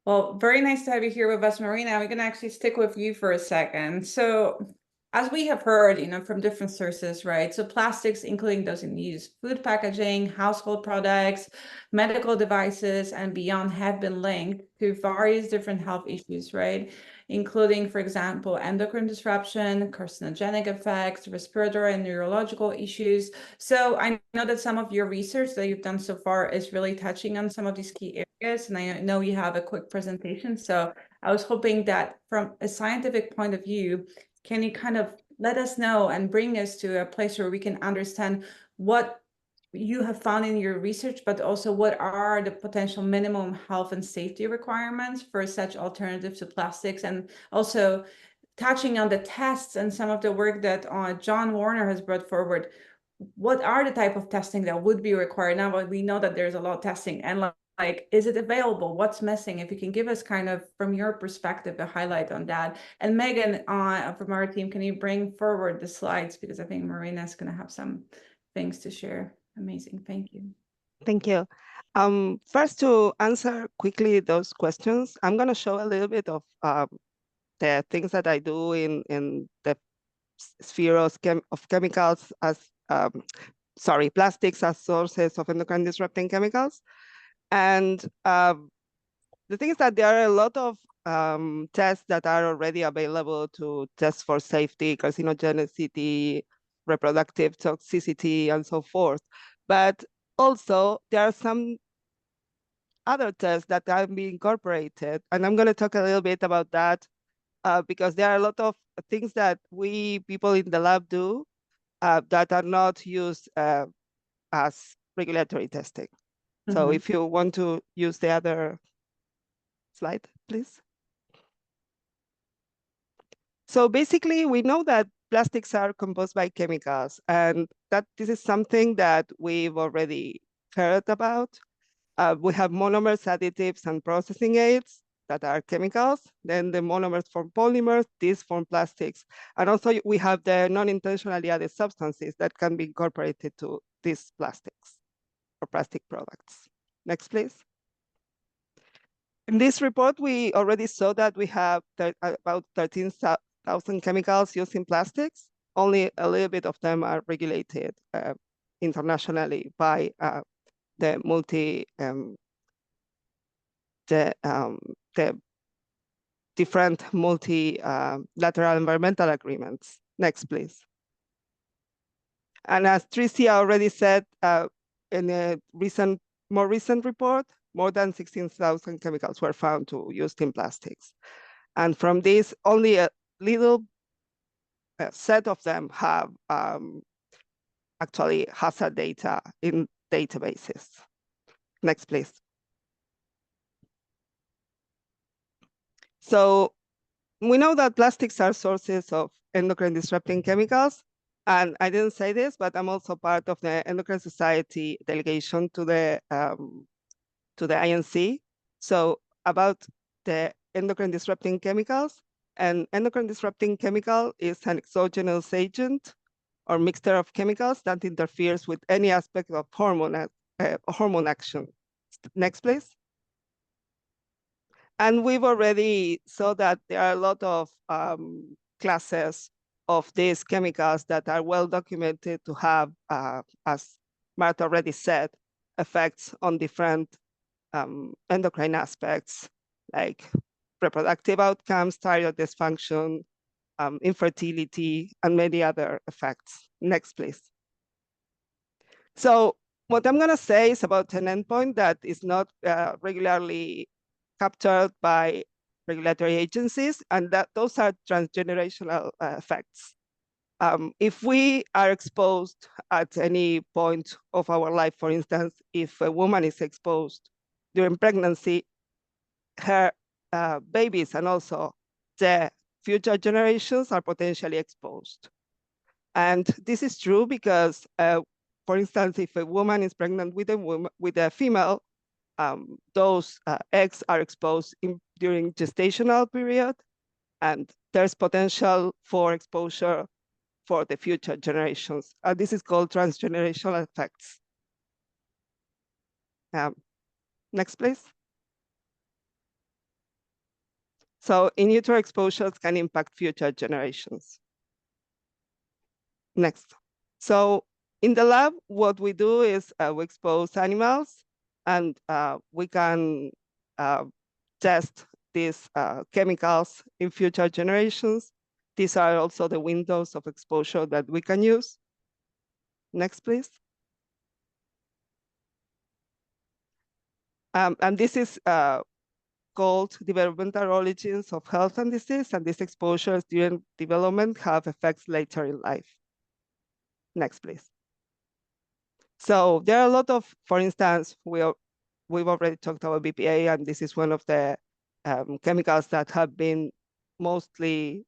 Well, very nice to have you here with us, Marina. We're going to actually stick with you for a second. So as we have heard, from different sources, right? So plastics, including those in use, food packaging, household products, medical devices, and beyond have been linked to various different health issues, right? Including, for example, endocrine disruption, carcinogenic effects, respiratory and neurological issues. So I know that some of your research that you've done so far is really touching on some of these key areas, and I know you have a quick presentation. So I was hoping that from a scientific point of view, can you kind of let us know and bring us to a place where we can understand what you have found in your research, but also what are the potential minimum health and safety requirements for such alternatives to plastics, and also touching on the tests and some of the work that John Warner has brought forward. What are the type of testing that would be required now? But we know that there's a lot of testing, and like, is it available? What's missing? If you can give us kind of, from your perspective, a highlight on that. And Megan, from our team, can you bring forward the slides? Because I think Marina's going to have some things to share. Amazing. Thank you. Thank you. First, to answer quickly those questions, I'm going to show a little bit of the things that I do in the sphere of chemicals as, plastics as sources of endocrine disrupting chemicals. And the thing is that there are a lot of tests that are already available to test for safety, carcinogenicity, reproductive toxicity, and so forth. But also, there are some other tests that can be incorporated. And I'm going to talk a little bit about that because there are a lot of things that we people in the lab do that are not used as regulatory testing. So if you want to use the other slide, please. So basically, we know that plastics are composed by chemicals, and that this is something that we've already heard about. We have monomers, additives, and processing aids that are chemicals. Then the monomers form polymers, these form plastics. And also we have the non-intentionally added substances that can be incorporated to these plastics or plastic products. Next, please. In this report, we already saw that we have about 13,000 chemicals used in plastics. Only a little bit of them are regulated internationally by the different multilateral environmental agreements. Next, please. And as Tricia already said in a more recent report, more than 16,000 chemicals were found to used in plastics. And from this, only a little set of them have actually hazard data in databases. Next, please. So we know that plastics are sources of endocrine disrupting chemicals. And I didn't say this, but I'm also part of the Endocrine Society delegation to the INC. So about the endocrine disrupting chemicals, an endocrine disrupting chemical is an exogenous agent or mixture of chemicals that interferes with any aspect of hormone action. Next, please. And we've already saw that there are a lot of classes of these chemicals that are well documented to have, as Martha already said, effects on different endocrine aspects like reproductive outcomes, thyroid dysfunction, infertility, and many other effects. Next, please. So what I'm going to say is about an endpoint that is not regularly captured by regulatory agencies, and that those are transgenerational effects. If we are exposed at any point of our life, for instance, if a woman is exposed during pregnancy, her babies and also the future generations are potentially exposed. And this is true because, for instance, if a woman is pregnant with a female, those eggs are exposed during gestational period, and there's potential for exposure for the future generations. This is called transgenerational effects. Next, please. So in utero exposures can impact future generations. Next. So in the lab, what we do is we expose animals, and we can test these chemicals in future generations. These are also the windows of exposure that we can use. Next, please. And this is called developmental origins of health and disease, and these exposures during development have effects later in life. Next, please. So there are a lot of, for instance, we've already talked about BPA, and this is one of the chemicals that have been mostly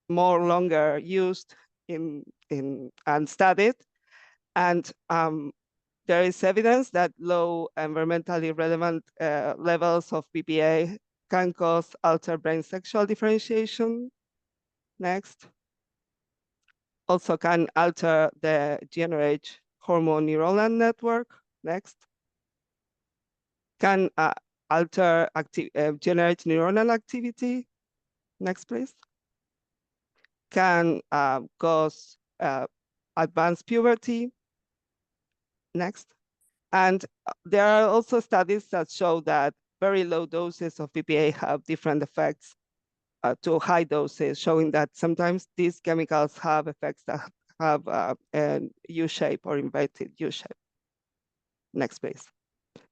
more longer used in and studied. And there is evidence that low environmentally relevant levels of BPA can cause altered brain sexual differentiation. Next. Also can alter the GnRH hormone neuronal network. Next. can alter generate neuronal activity. Next, please. Can cause advanced puberty. Next. And there are also studies that show that very low doses of BPA have different effects to high doses, showing that sometimes these chemicals have effects that have an U-shape or inverted U-shape. Next, please.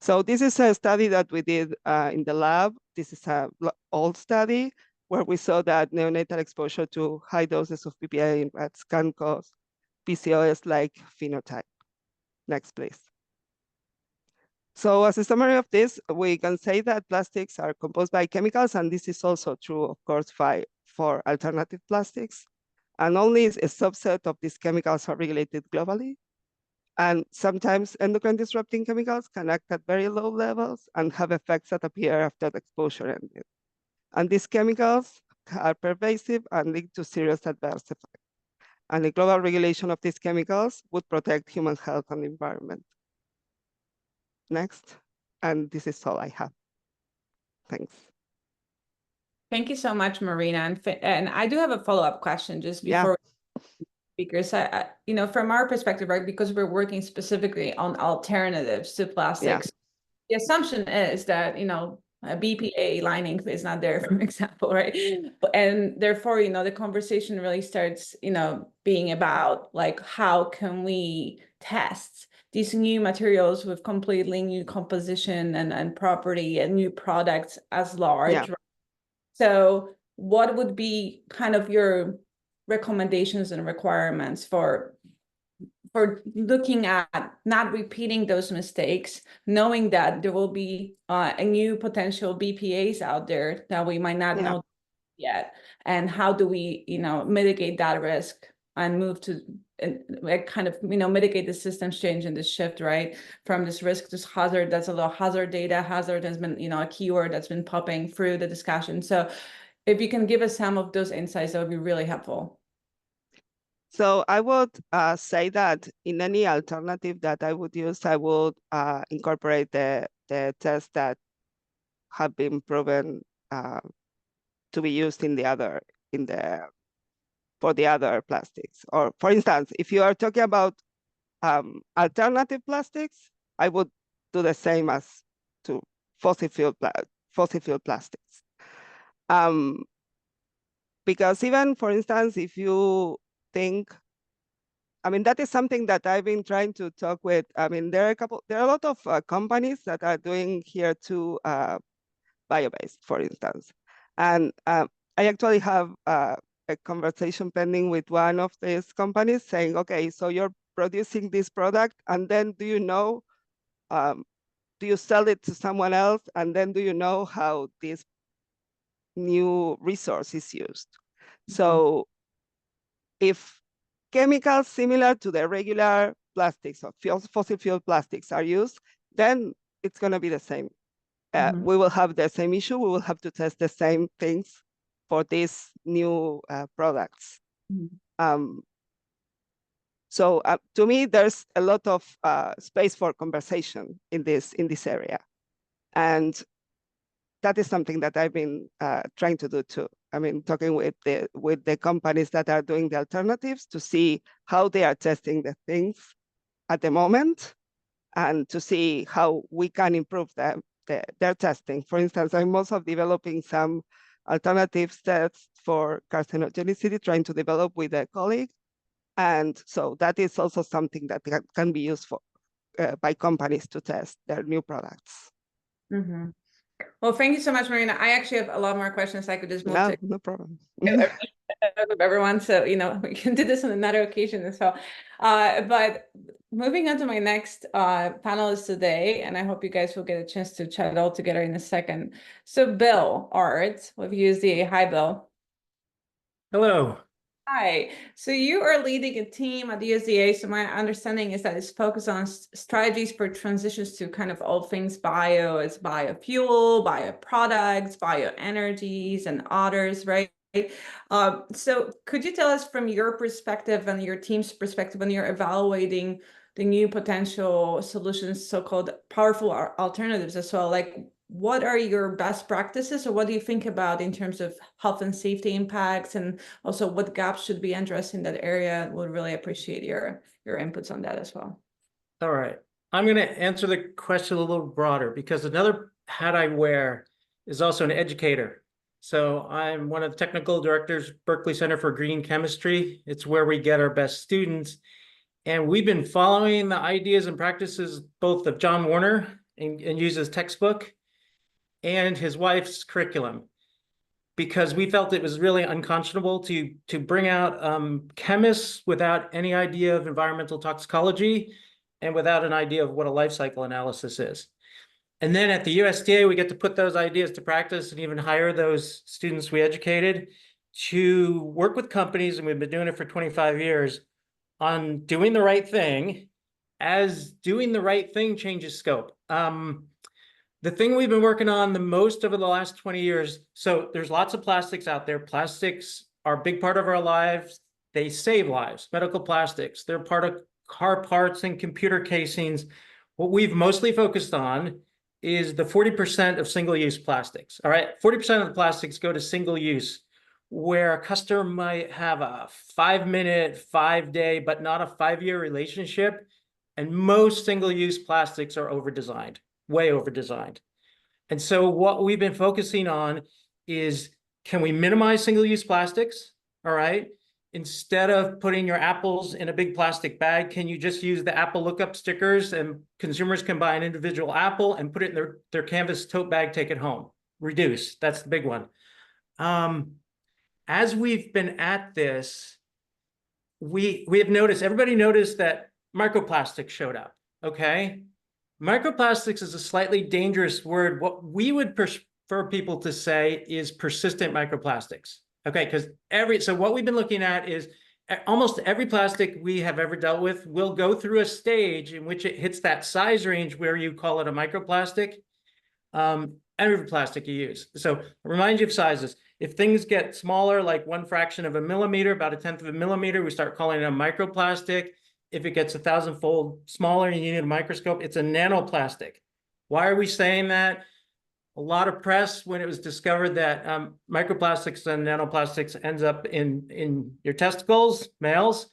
So this is a study that we did in the lab. This is an old study where we saw that neonatal exposure to high doses of BPA in rats can cause PCOS-like phenotype. Next, please. So as a summary of this, we can say that plastics are composed by chemicals, and this is also true, of course, for alternative plastics. And only a subset of these chemicals are regulated globally. And sometimes endocrine disrupting chemicals can act at very low levels and have effects that appear after the exposure ended. And these chemicals are pervasive and lead to serious adverse effects. And the global regulation of these chemicals would protect human health and the environment. Next, and this is all I have. Thanks. Thank you so much, Marina. And I do have a follow-up question just before speakers. You know, from our perspective, right, because we're working specifically on alternatives to plastics, the assumption is that, you know, a BPA lining is not there, for example, right? And therefore, you know, the conversation really starts, you know, being about like, how can we test these new materials with completely new composition and property and new products as large? Yeah. Right? So what would be kind of your recommendations and requirements for looking at not repeating those mistakes, knowing that there will be a new potential BPAs out there that we might not know yet, and how do we, you know, mitigate that risk and move to like kind of, you know, mitigate the systems change and the shift, right, from this risk to hazard. That's a little hazard data. Hazard has been, you know, a keyword that's been popping through the discussion. So if you can give us some of those insights, that would be really helpful. So I would say that in any alternative that I would use, I would incorporate the tests that have been proven to be used for the other plastics. Or for instance, if you are talking about alternative plastics, I would do the same as to fossil fuel plastics. Because even, for instance, if you think, I mean, that is something that I've been trying to talk with. I mean, there are a lot of companies that are doing here too, bio-based, for instance. And I actually have a conversation pending with one of these companies saying, okay, so you're producing this product, and then do you know, do you sell it to someone else? And then do you know how this new resource is used? So if chemicals similar to the regular plastics or fossil fuel plastics are used, then it's going to be the same. We will have the same issue. We will have to test the same things for these new products. So to me, there's a lot of space for conversation in this area. And that is something that I've been trying to do too. I mean, talking with the companies that are doing the alternatives to see how they are testing the things at the moment, and to see how we can improve their testing. For instance, I'm also developing some alternative tests for carcinogenicity, trying to develop with a colleague. And so that is also something that can be used by companies to test their new products. Well, thank you so much, Marina. I actually have a lot more questions. I could just move to no problem. Everyone, so you know, we can do this on another occasion as well. But moving on to my next panelist today, and I hope you guys will get a chance to chat all together in a second. So Bill Art with USDA. Hi, Bill. Hello. Hi. So you are leading a team at the USDA. So my understanding is that it's focused on strategies for transitions to kind of all things bio. It's biofuel, bioproducts, bioenergies, and others, right? So could you tell us from your perspective and your team's perspective when you're evaluating the new potential solutions, so-called powerful alternatives as well. Like, what are your best practices, or what do you think about in terms of health and safety impacts, and also what gaps should be addressed in that area? Would really appreciate your inputs on that as well. All right. I'm going to answer the question a little broader, because another hat I wear is also an educator. So I'm one of the technical directors, Berkeley Center for Green Chemistry. It's where we get our best students. And we've been following the ideas and practices both of John Warner and use his textbook and his wife's curriculum, because we felt it was really unconscionable to bring out chemists without any idea of environmental toxicology and without an idea of what a life cycle analysis is. And then at the USDA, we get to put those ideas to practice and even hire those students we educated to work with companies, and we've been doing it for 25 years, on doing the right thing, as doing the right thing changes scope. The thing we've been working on the most over the last 20 years, so there's lots of plastics out there. Plastics are a big part of our lives. They save lives, medical plastics. They're part of car parts and computer casings. What we've mostly focused on is the 40% of single-use plastics. All right, 40% of the plastics go to single use, where a customer might have a 5-minute, 5-day, but not a 5-year relationship. And most single-use plastics are over-designed, way over-designed. And so what we've been focusing on is, can we minimize single-use plastics? All right. Instead of putting your apples in a big plastic bag, can you just use the Apple lookup stickers, and consumers can buy an individual apple and put it in their canvas tote bag, take it home? Reduce, that's the big one. As we've been at this, we have noticed, everybody noticed that microplastics showed up, okay? Microplastics is a slightly dangerous word. What we would prefer people to say is persistent microplastics. Okay, because so what we've been looking at is almost every plastic we have ever dealt with will go through a stage in which it hits that size range where you call it a microplastic, every plastic you use. So it reminds you of sizes. If things get smaller, like 1 fraction of a millimeter, about 1/10 of a millimeter, we start calling it a microplastic. If it gets 1,000-fold smaller and you need a microscope, it's a nanoplastic. Why are we saying that? A lot of press when it was discovered that microplastics and nanoplastics ends up in your testicles, males.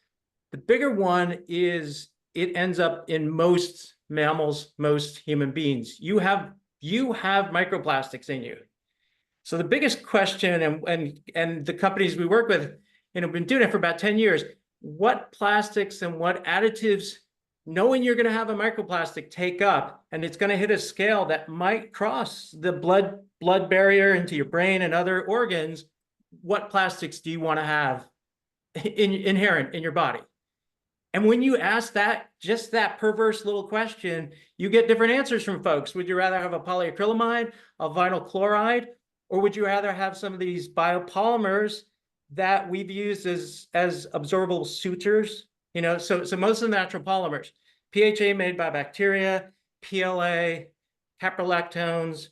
The bigger one is it ends up in most mammals, most human beings. You have microplastics in you. So the biggest question, and the companies we work with, been doing it for about 10 years, what plastics and what additives, knowing you're going to have a microplastic take up, and it's going to hit a scale that might cross the blood barrier into your brain and other organs, what plastics do you want to have inherent in your body? And when you ask that, just that perverse little question, you get different answers from folks. Would you rather have a polyacrylamide, a vinyl chloride, or would you rather have some of these biopolymers that we've used as absorbable sutures? So most of the natural polymers, PHA made by bacteria, PLA, caprolactones,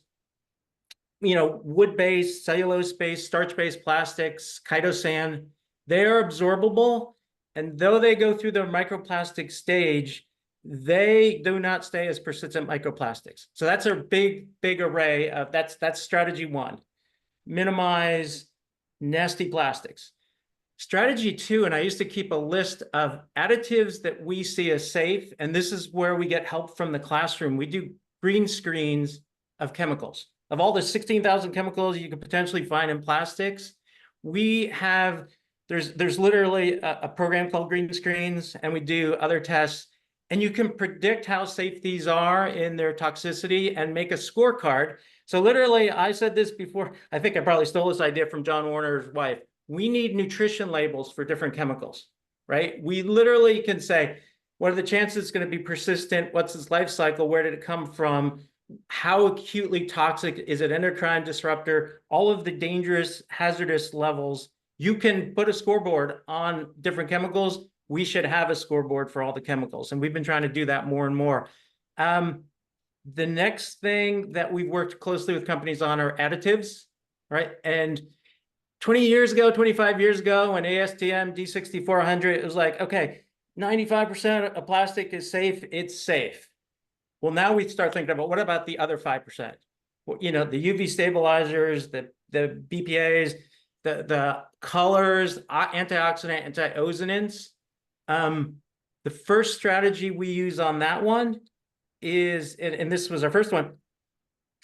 wood-based, cellulose-based, starch-based plastics, chitosan, they are absorbable. And though they go through the microplastic stage, they do not stay as persistent microplastics. So that's a big array of, that's strategy 1, minimize nasty plastics. Strategy 2, and I used to keep a list of additives that we see as safe, and this is where we get help from the classroom. We do green screens of chemicals. Of all the 16,000 chemicals you could potentially find in plastics, we have, there's literally a program called Green Screens, and we do other tests, and you can predict how safe these are in their toxicity and make a scorecard. So literally, I said this before, I think I probably stole this idea from John Warner's wife. We need nutrition labels for different chemicals, right? We literally can say, what are the chances it's going to be persistent? What's its life cycle? Where did it come from? How acutely toxic? Is it endocrine disruptor? All of the dangerous, hazardous levels. You can put a scoreboard on different chemicals. We should have a scoreboard for all the chemicals. And we've been trying to do that more and more. The next thing that we've worked closely with companies on are additives, right? And 20 years ago, 25 years ago, when ASTM D6400, it was like, okay, 95% of plastic is safe, it's safe. Well, now we start thinking about what about the other 5%? Well, you know, the UV stabilizers, the BPAs, the colors, antioxidant, anti-ozonants. The first strategy we use on that one is, and this was our first one,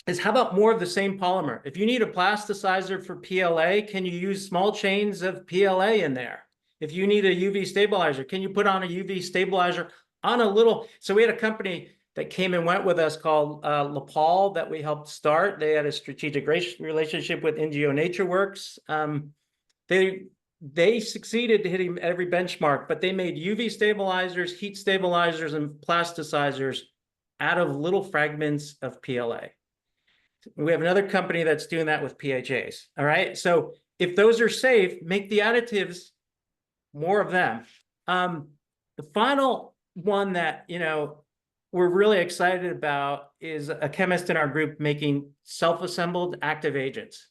is how about more of the same polymer? If you need a plasticizer for PLA, can you use small chains of PLA in there? If you need a UV stabilizer, can you put on a UV stabilizer on a little? So we had a company that came and went with us called Lapal that we helped start. They had a strategic relationship with NGO NatureWorks. They succeeded to hitting every benchmark, but they made UV stabilizers, heat stabilizers, and plasticizers out of little fragments of PLA. We have another company that's doing that with PHAs. All right. So if those are safe, make the additives more of them. The final one that, you know, we're really excited about is a chemist in our group making self-assembled active agents.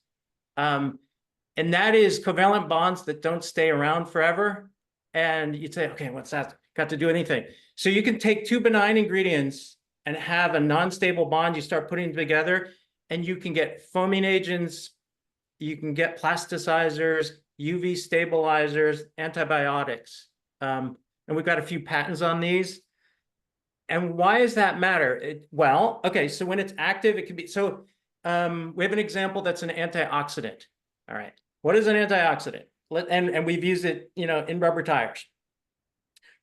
And that is covalent bonds that don't stay around forever. And you'd say, okay, what's that got to do anything? So you can take two benign ingredients and have a non-stable bond you start putting together, and you can get foaming agents, you can get plasticizers, UV stabilizers, antibiotics. And we've got a few patents on these. And why does that matter? Well, okay, so when it's active, it can be, so we have an example that's an antioxidant. All right, what is an antioxidant? And we've used it, you know, in rubber tires.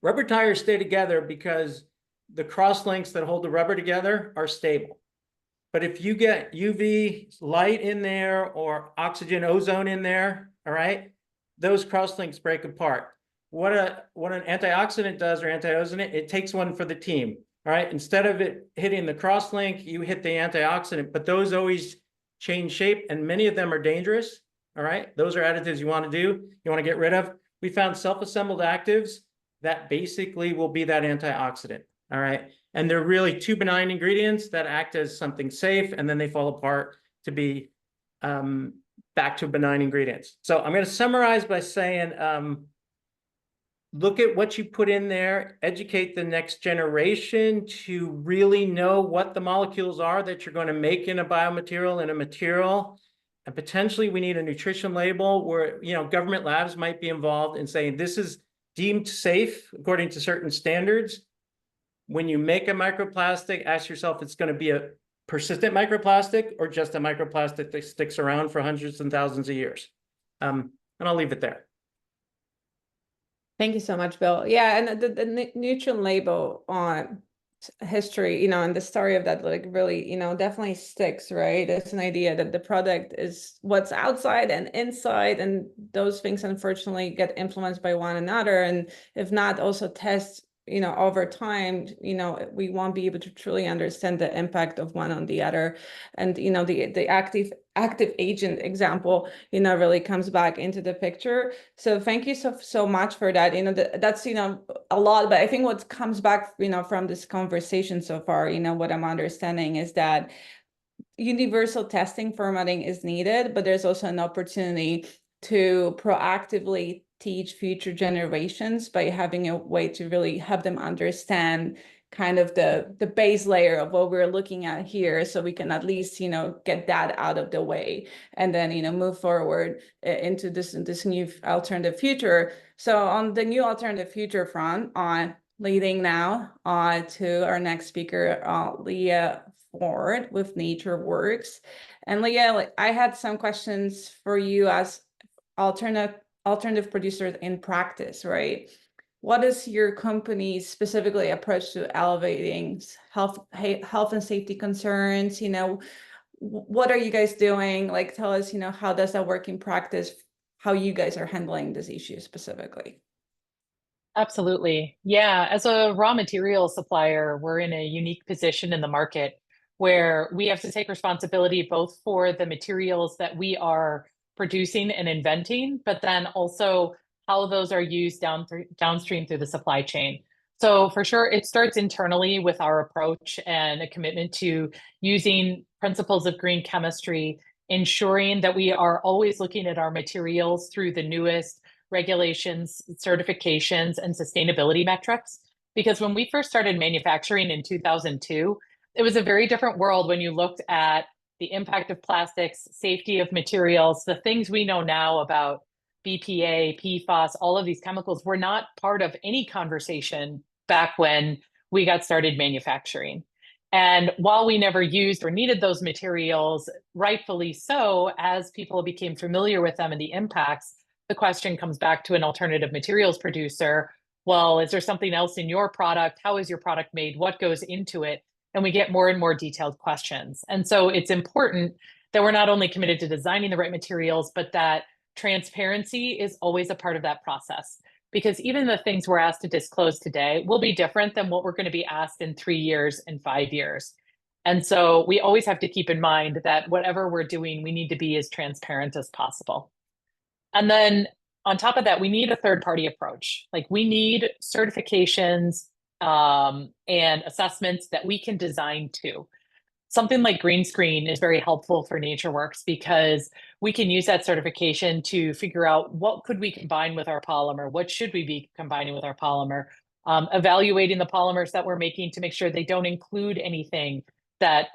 Rubber tires stay together because the cross links that hold the rubber together are stable. But if you get UV light in there or oxygen ozone in there, all right, those cross links break apart. What an antioxidant does, or anti-ozonant, it takes one for the team. All right, instead of it hitting the cross link, you hit the antioxidant, but those always change shape, and many of them are dangerous. All right, those are additives you want to do, you want to get rid of. We found self-assembled actives that basically will be that antioxidant. All right, and they're really two benign ingredients that act as something safe, and then they fall apart to be back to benign ingredients. So I'm going to summarize by saying, look at what you put in there, educate the next generation to really know what the molecules are that you're going to make in a biomaterial, in a material. And potentially we need a nutrition label where, you know, government labs might be involved in saying this is deemed safe according to certain standards. When you make a microplastic, ask yourself, it's going to be a persistent microplastic or just a microplastic that sticks around for hundreds and thousands of years. And I'll leave it there. Thank you so much, Bill. Yeah, and the nutrient label on history, you know, and the story of that, like, really, you know, definitely sticks, right? It's an idea that the product is what's outside and inside, and those things unfortunately get influenced by one another. And if not also test, you know, over time, you know, we won't be able to truly understand the impact of one on the other. And, you know, the active agent example, you know, really comes back into the picture. So thank you so much for that. You know, that's, you know, a lot, but I think what comes back, you know, from this conversation so far, you know, what I'm understanding is that universal testing formatting is needed, but there's also an opportunity to proactively teach future generations by having a way to really help them understand kind of the base layer of what we're looking at here, so we can at least, you know, get that out of the way, and then, you know, move forward into this new alternative future. So on the new alternative future front, on leading now to our next speaker, Leah Ford with NatureWorks. And Leah, I had some questions for you as alternative producers in practice, right? What is your company's specifically approach to elevating health and safety concerns? You know, what are you guys doing? Like, tell us, you know, how does that work in practice? How you guys are handling this issue specifically? Absolutely. Yeah, as a raw material supplier, we're in a unique position in the market where we have to take responsibility both for the materials that we are producing and inventing, but then also how those are used downstream through the supply chain. So for sure, it starts internally with our approach and a commitment to using principles of green chemistry, ensuring that we are always looking at our materials through the newest regulations, certifications, and sustainability metrics. Because when we first started manufacturing in 2002, it was a very different world when you looked at the impact of plastics, safety of materials, the things we know now about BPA, PFAS, all of these chemicals were not part of any conversation back when we got started manufacturing. And while we never used or needed those materials, rightfully so, as people became familiar with them and the impacts, the question comes back to an alternative materials producer. Well, is there something else in your product? How is your product made? What goes into it? And we get more and more detailed questions. And so it's important that we're not only committed to designing the right materials, but that transparency is always a part of that process. Because even the things we're asked to disclose today will be different than what we're going to be asked in 3 years and 5 years. And so we always have to keep in mind that whatever we're doing, we need to be as transparent as possible. And then on top of that, we need a third-party approach. Like we need certifications and assessments that we can design to. Something like green screen is very helpful for NatureWorks because we can use that certification to figure out what could we combine with our polymer, what should we be combining with our polymer, evaluating the polymers that we're making to make sure they don't include anything that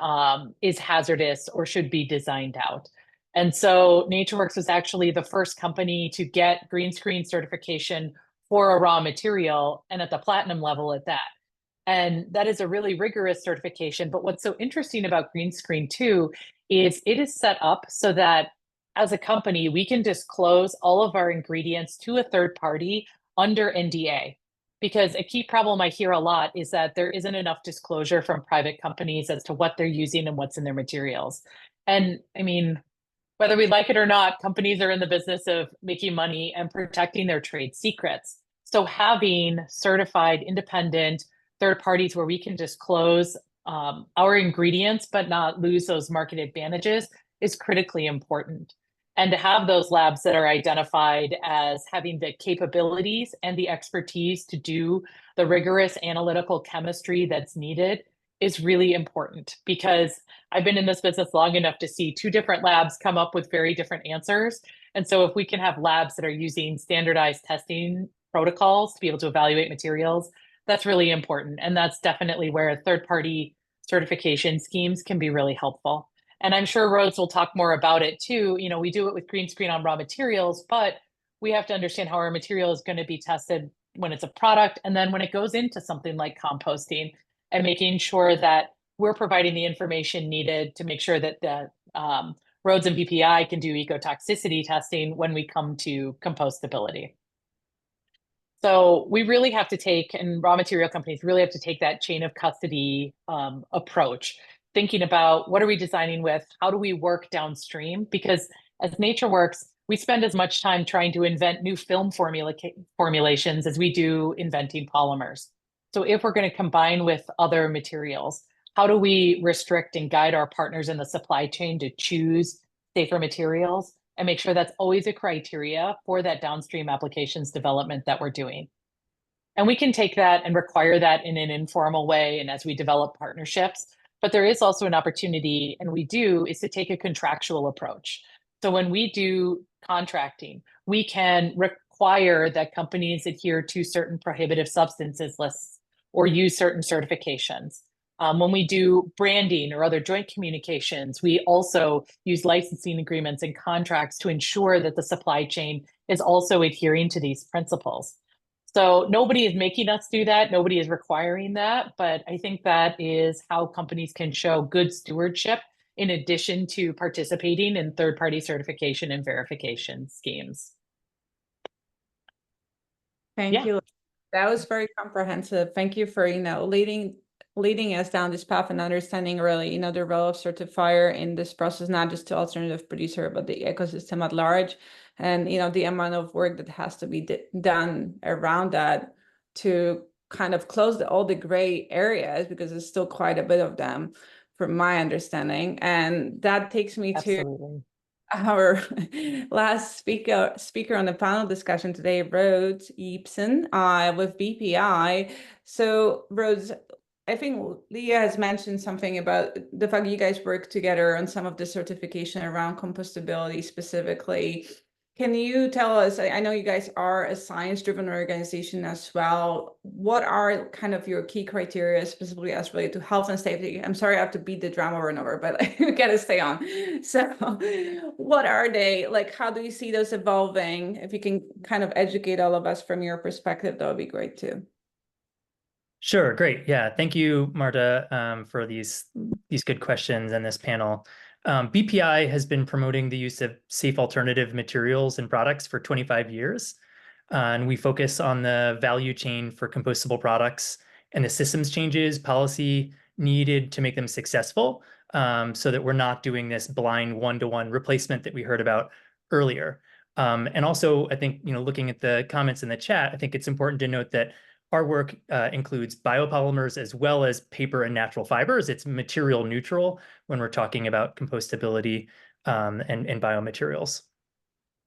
is hazardous or should be designed out. And so NatureWorks was actually the first company to get green screen certification for a raw material and at the platinum level at that. And that is a really rigorous certification. But what's so interesting about green screen too is it is set up so that as a company, we can disclose all of our ingredients to a third party under NDA. Because a key problem I hear a lot is that there isn't enough disclosure from private companies as to what they're using and what's in their materials. And I mean, whether we like it or not, companies are in the business of making money and protecting their trade secrets. So having certified independent third parties where we can disclose our ingredients but not lose those market advantages is critically important. And to have those labs that are identified as having the capabilities and the expertise to do the rigorous analytical chemistry that's needed is really important, because I've been in this business long enough to see 2 different labs come up with very different answers. And so if we can have labs that are using standardized testing protocols to be able to evaluate materials, that's really important. And that's definitely where third-party certification schemes can be really helpful. And I'm sure Rhodes will talk more about it too. You know, we do it with green screen on raw materials, but we have to understand how our material is going to be tested when it's a product and then when it goes into something like composting, and making sure that we're providing the information needed to make sure that the Rhodes and BPI can do ecotoxicity testing when we come to compostability. So we really have to take, and raw material companies really have to take that chain of custody approach, thinking about what are we designing with, how do we work downstream? Because as NatureWorks, we spend as much time trying to invent new film formulations as we do inventing polymers. So if we're going to combine with other materials, how do we restrict and guide our partners in the supply chain to choose safer materials and make sure that's always a criteria for that downstream applications development that we're doing? And we can take that and require that in an informal way and as we develop partnerships. But there is also an opportunity, and we do, is to take a contractual approach. So when we do contracting, we can require that companies adhere to certain prohibitive substances lists or use certain certifications. When we do branding or other joint communications, we also use licensing agreements and contracts to ensure that the supply chain is also adhering to these principles. So nobody is making us do that. Nobody is requiring that. But I think that is how companies can show good stewardship in addition to participating in third-party certification and verification schemes. Thank you. That was very comprehensive. Thank you for, leading us down this path and understanding really, the role of certifier in this process, not just to alternative producer, but the ecosystem at large. And, the amount of work that has to be done around that to kind of close all the gray areas, because there's still quite a bit of them from my understanding. And that takes me to our last speaker on the panel discussion today, Rhodes Yepsen with BPI. So Rhodes, I think Leah has mentioned something about the fact that you guys work together on some of the certification around compostability specifically. Can you tell us, I know you guys are a science-driven organization as well. What are kind of your key criteria specifically as related to health and safety? I'm sorry I have to beat the drum over and over, but I gotta stay on. So what are they? Like, how do you see those evolving? If you can kind of educate all of us from your perspective, that would be great too. Sure, great. Yeah, thank you, Marta, for these good questions and this panel. BPI has been promoting the use of safe alternative materials and products for 25 years. And we focus on the value chain for compostable products and the systems changes, policy needed to make them successful, so that we're not doing this blind one-to-one replacement that we heard about earlier. And also, I think, looking at the comments in the chat, I think it's important to note that our work includes biopolymers as well as paper and natural fibers. It's material neutral when we're talking about compostability and biomaterials.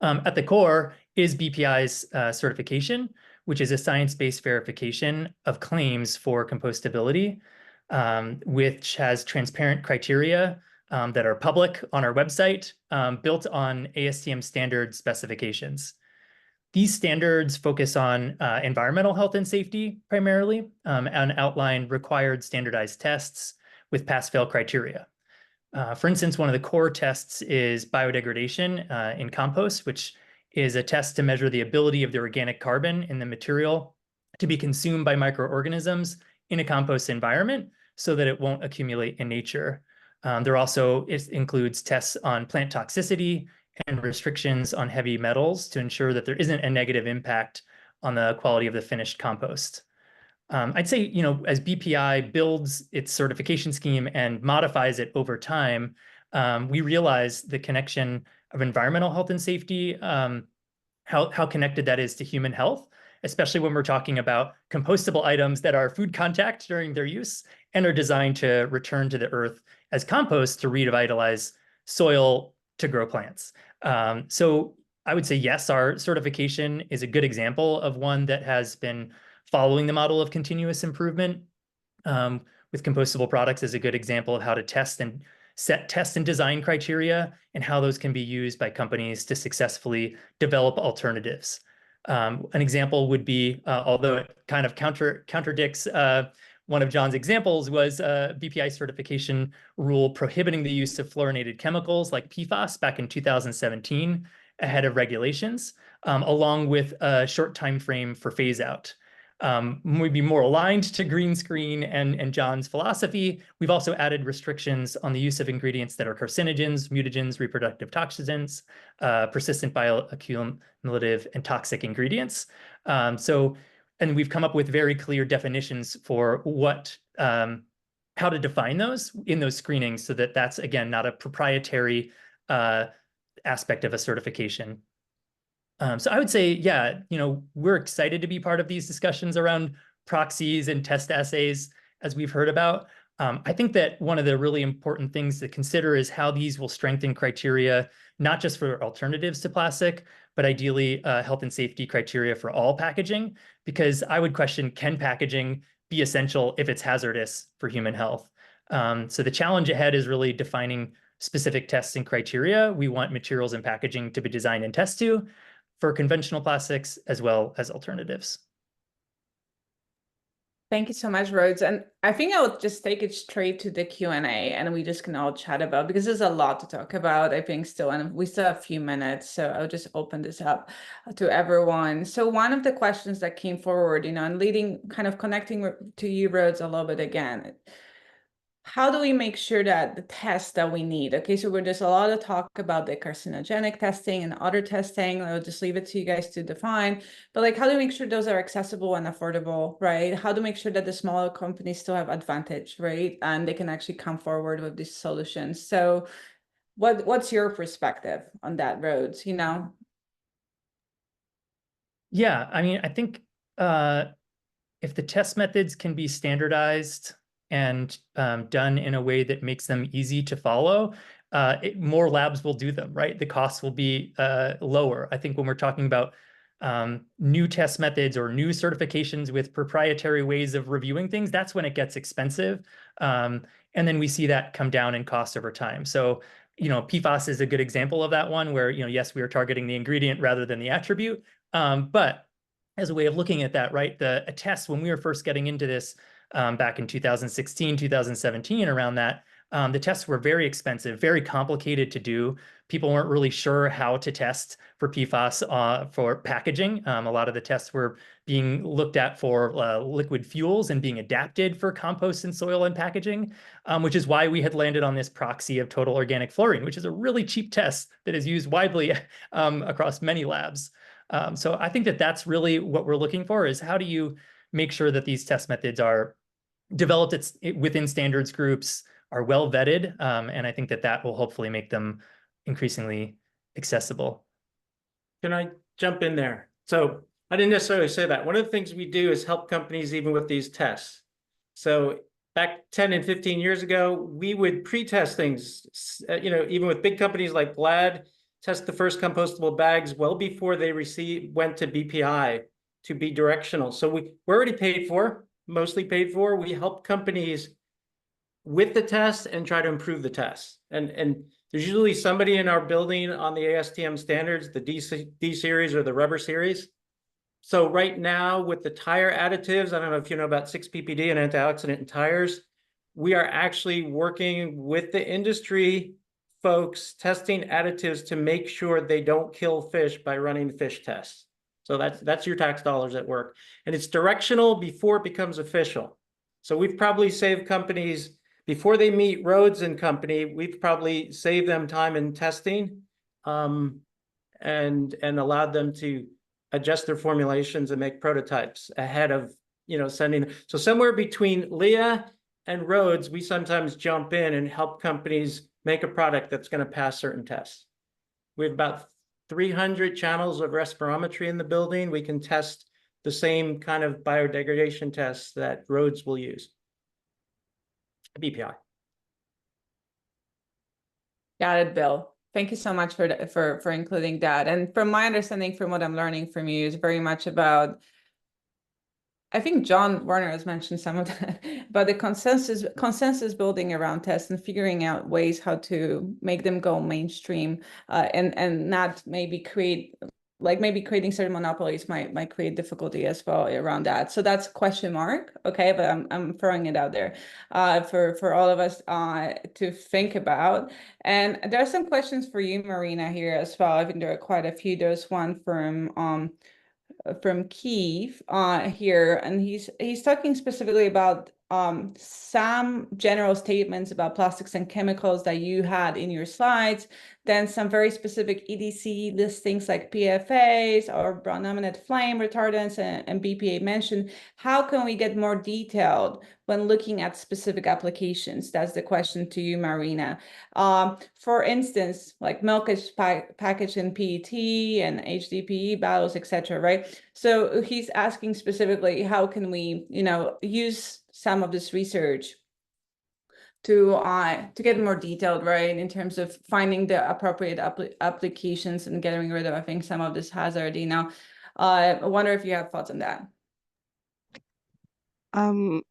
At the core is BPI's certification, which is a science-based verification of claims for compostability, which has transparent criteria that are public on our website, built on ASTM standard specifications. These standards focus on environmental health and safety primarily, and outline required standardized tests with pass-fail criteria. For instance, one of the core tests is biodegradation in compost, which is a test to measure the ability of the organic carbon in the material to be consumed by microorganisms in a compost environment so that it won't accumulate in nature. There also includes tests on plant toxicity and restrictions on heavy metals to ensure that there isn't a negative impact on the quality of the finished compost. I'd say, as BPI builds its certification scheme and modifies it over time, we realize the connection of environmental health and safety, how connected that is to human health, especially when we're talking about compostable items that are food contact during their use and are designed to return to the earth as compost to revitalize soil to grow plants. So I would say, yes, our certification is a good example of one that has been following the model of continuous improvement, with compostable products is a good example of how to test and design criteria and how those can be used by companies to successfully develop alternatives. An example would be, although it kind of contradicts one of John's examples, was a BPI certification rule prohibiting the use of fluorinated chemicals like PFAS back in 2017 ahead of regulations, along with a short time frame for phase out. We'd be more aligned to green screen and John's philosophy. We've also added restrictions on the use of ingredients that are carcinogens, mutagens, reproductive toxins, persistent bioaccumulative and toxic ingredients. And we've come up with very clear definitions for how to define those in those screenings so that that's, again, not a proprietary aspect of a certification. So I would say, yeah, we're excited to be part of these discussions around proxies and test assays, as we've heard about. I think that one of the really important things to consider is how these will strengthen criteria, not just for alternatives to plastic, but ideally health and safety criteria for all packaging, because I would question, can packaging be essential if it's hazardous for human health? So the challenge ahead is really defining specific tests and criteria we want materials and packaging to be designed and test to for conventional plastics as well as alternatives. Thank you so much, Rhodes. And I think I would just take it straight to the Q&A and we just can all chat about, because there's a lot to talk about, I think, still, and we still have a few minutes. So I'll just open this up to everyone. So one of the questions that came forward, and kind of connecting to you, Rhodes, a little bit again, how do we make sure that the tests that we need, okay, so there's a lot of talk about the carcinogenic testing and other testing. I'll just leave it to you guys to define, but like, how do we make sure those are accessible and affordable, right? How to make sure that the smaller companies still have advantage, right? And they can actually come forward with these solutions. So what's your perspective on that, Rhodes, Yeah, I mean, I think if the test methods can be standardized and done in a way that makes them easy to follow, more labs will do them, right? The costs will be lower. I think when we're talking about new test methods or new certifications with proprietary ways of reviewing things, that's when it gets expensive. And then we see that come down in cost over time. So PFAS is a good example of that one where, yes, we are targeting the ingredient rather than the attribute. But as a way of looking at that, right, a test when we were first getting into this back in 2016, 2017, around that, the tests were very expensive, very complicated to do. People weren't really sure how to test for PFAS for packaging. A lot of the tests were being looked at for liquid fuels and being adapted for compost and soil and packaging, which is why we had landed on this proxy of total organic fluorine, which is a really cheap test that is used widely across many labs. So I think that that's really what we're looking for, is how do you make sure that these test methods are developed within standards groups, are well vetted, and I think that that will hopefully make them increasingly accessible. Can I jump in there? So I didn't necessarily say that. One of the things we do is help companies even with these tests. So back 10 and 15 years ago, we would pre-test things, even with big companies like Glad, test the first compostable bags well before they went to BPI to be directional. So we're already paid for, mostly paid for. We help companies with the test and try to improve the test. And there's usually somebody in our building on the ASTM standards, the D series or the rubber series. So right now with the tire additives, I don't know if you know about 6-PPD and antioxidant in tires, we are actually working with the industry folks testing additives to make sure they don't kill fish by running fish tests. So that's your tax dollars at work. And it's directional before it becomes official. So we've probably saved companies, before they meet Rhodes and company, we've probably saved them time in testing and allowed them to adjust their formulations and make prototypes ahead of sending. So somewhere between Leah and Rhodes, we sometimes jump in and help companies make a product that's going to pass certain tests. We have about 300 channels of respirometry in the building. We can test the same kind of biodegradation tests that Rhodes will use. BPI. Got it, Bill. Thank you so much for including that. And from my understanding, from what I'm learning from you, is very much about, I think John Warner has mentioned some of that, but the consensus building around tests and figuring out ways how to make them go mainstream, and not maybe creating certain monopolies might create difficulty as well around that. So that's question mark, okay? But I'm throwing it out there for all of us to think about. And there are some questions for you, Marina, here as well. I think there are quite a few. There's one from Keith here, and he's talking specifically about some general statements about plastics and chemicals that you had in your slides, then some very specific EDC listings like PFAs or brominated flame retardants and BPA mentioned. How can we get more detailed when looking at specific applications? That's the question to you, Marina. For instance, like milk is packaged in PET and HDPE bottles, etc., right? So he's asking specifically, how can we, use some of this research to get more detailed, right, in terms of finding the appropriate applications and getting rid of, I think, some of this hazard. I wonder if you have thoughts on that. So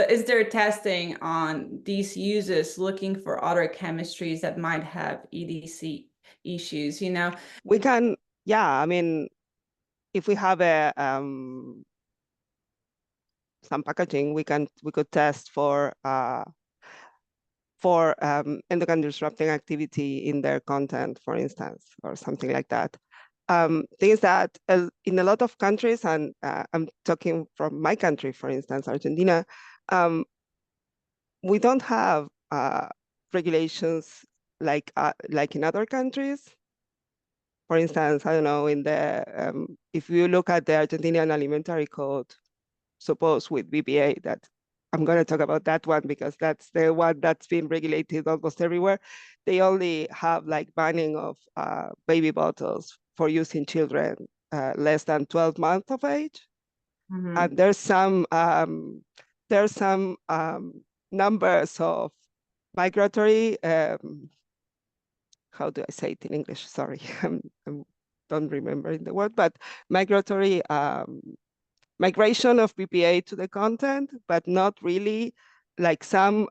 is there testing on these uses looking for other chemistries that might have EDC issues? We can, yeah, I mean, if we have some packaging, we could test for endocrine disrupting activity in their content, for instance, or something like that. Things that in a lot of countries, and I'm talking from my country, for instance, Argentina, we don't have regulations like in other countries. For instance, I don't know, in the if you look at the Argentinian Alimentary Code, suppose with BPA, that I'm going to talk about that one because that's the one that's been regulated almost everywhere. They only have like banning of baby bottles for use in children less than 12 months of age. Mm-hmm. And there's some numbers of migratory, how do I say it in English? Sorry, I don't remember the word, but migratory migration of BPA to the content, but not really like some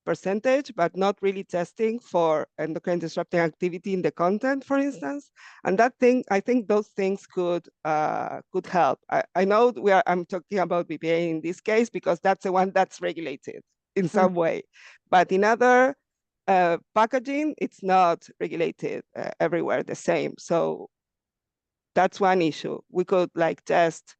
percentage, but not really testing for endocrine disrupting activity in the content, for instance. And I think those things could help. I know I'm talking about BPA in this case because that's the one that's regulated in some way, but in other packaging, it's not regulated everywhere the same. So that's one issue. We could like test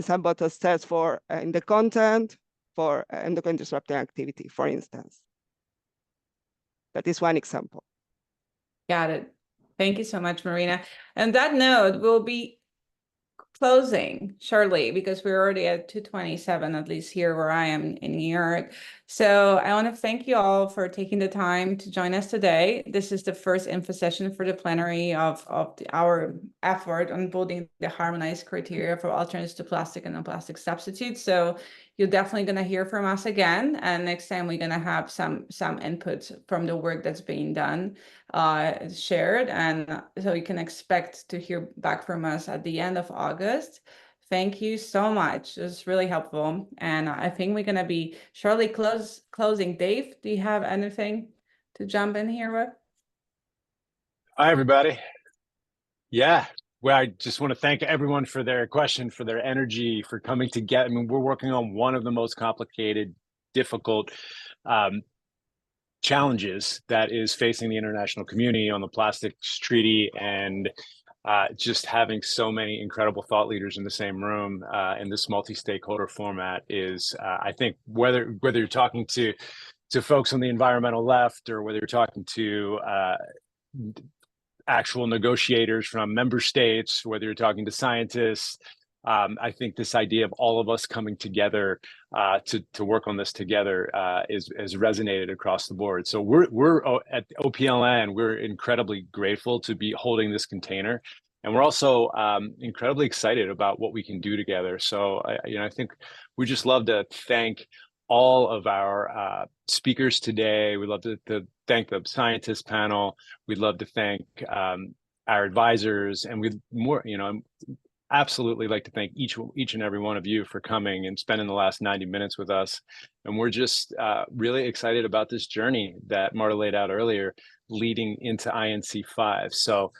some bottles test for in the content for endocrine disrupting activity, for instance. That is one example. Got it. Thank you so much, Marina. And that note, we'll be closing shortly because we're already at 2:27, at least here where I am in New York. So I want to thank you all for taking the time to join us today. This is the first info session for the plenary of our effort on building the harmonized criteria for alternatives to plastic and non-plastic substitutes. So you're definitely going to hear from us again. And next time we're going to have some input from the work that's being done, shared. And so you can expect to hear back from us at the end of August. Thank you so much. It was really helpful. And I think we're going to be shortly closing. Dave, do you have anything to jump in here with? Hi, everybody. Yeah. Well, I just want to thank everyone for their question, for their energy, for coming together. I mean, we're working on one of the most complicated, difficult challenges that is facing the international community on the plastics treaty, and just having so many incredible thought leaders in the same room in this multi-stakeholder format is, I think, whether you're talking to folks on the environmental left or whether you're talking to actual negotiators from member states, whether you're talking to scientists, I think this idea of all of us coming together to work on this together has resonated across the board. So we're at OPLN, we're incredibly grateful to be holding this container, and we're also incredibly excited about what we can do together. So I think we just love to thank all of our speakers today. We'd love to thank the scientist panel. We'd love to thank our advisors, and we'd absolutely like to thank each and every one of you for coming and spending the last 90 minutes with us. And we're just really excited about this journey that Marta laid out earlier, leading into INC-5. So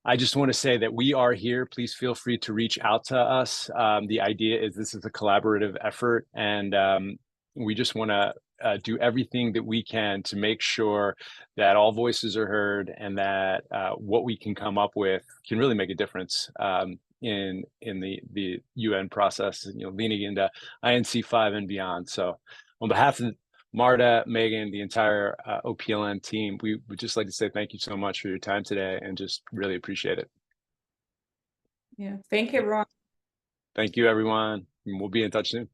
I just want to say that we are here. Please feel free to reach out to us. The idea is this is a collaborative effort, and we just want to do everything that we can to make sure that all voices are heard and that what we can come up with can really make a difference in the UN process, leaning into INC-5 and beyond. So on behalf of Marta, Megan, the entire OPLN team, we would just like to say thank you so much for your time today and just really appreciate it. Yeah, thank you, everyone. Thank you, everyone. We'll be in touch soon.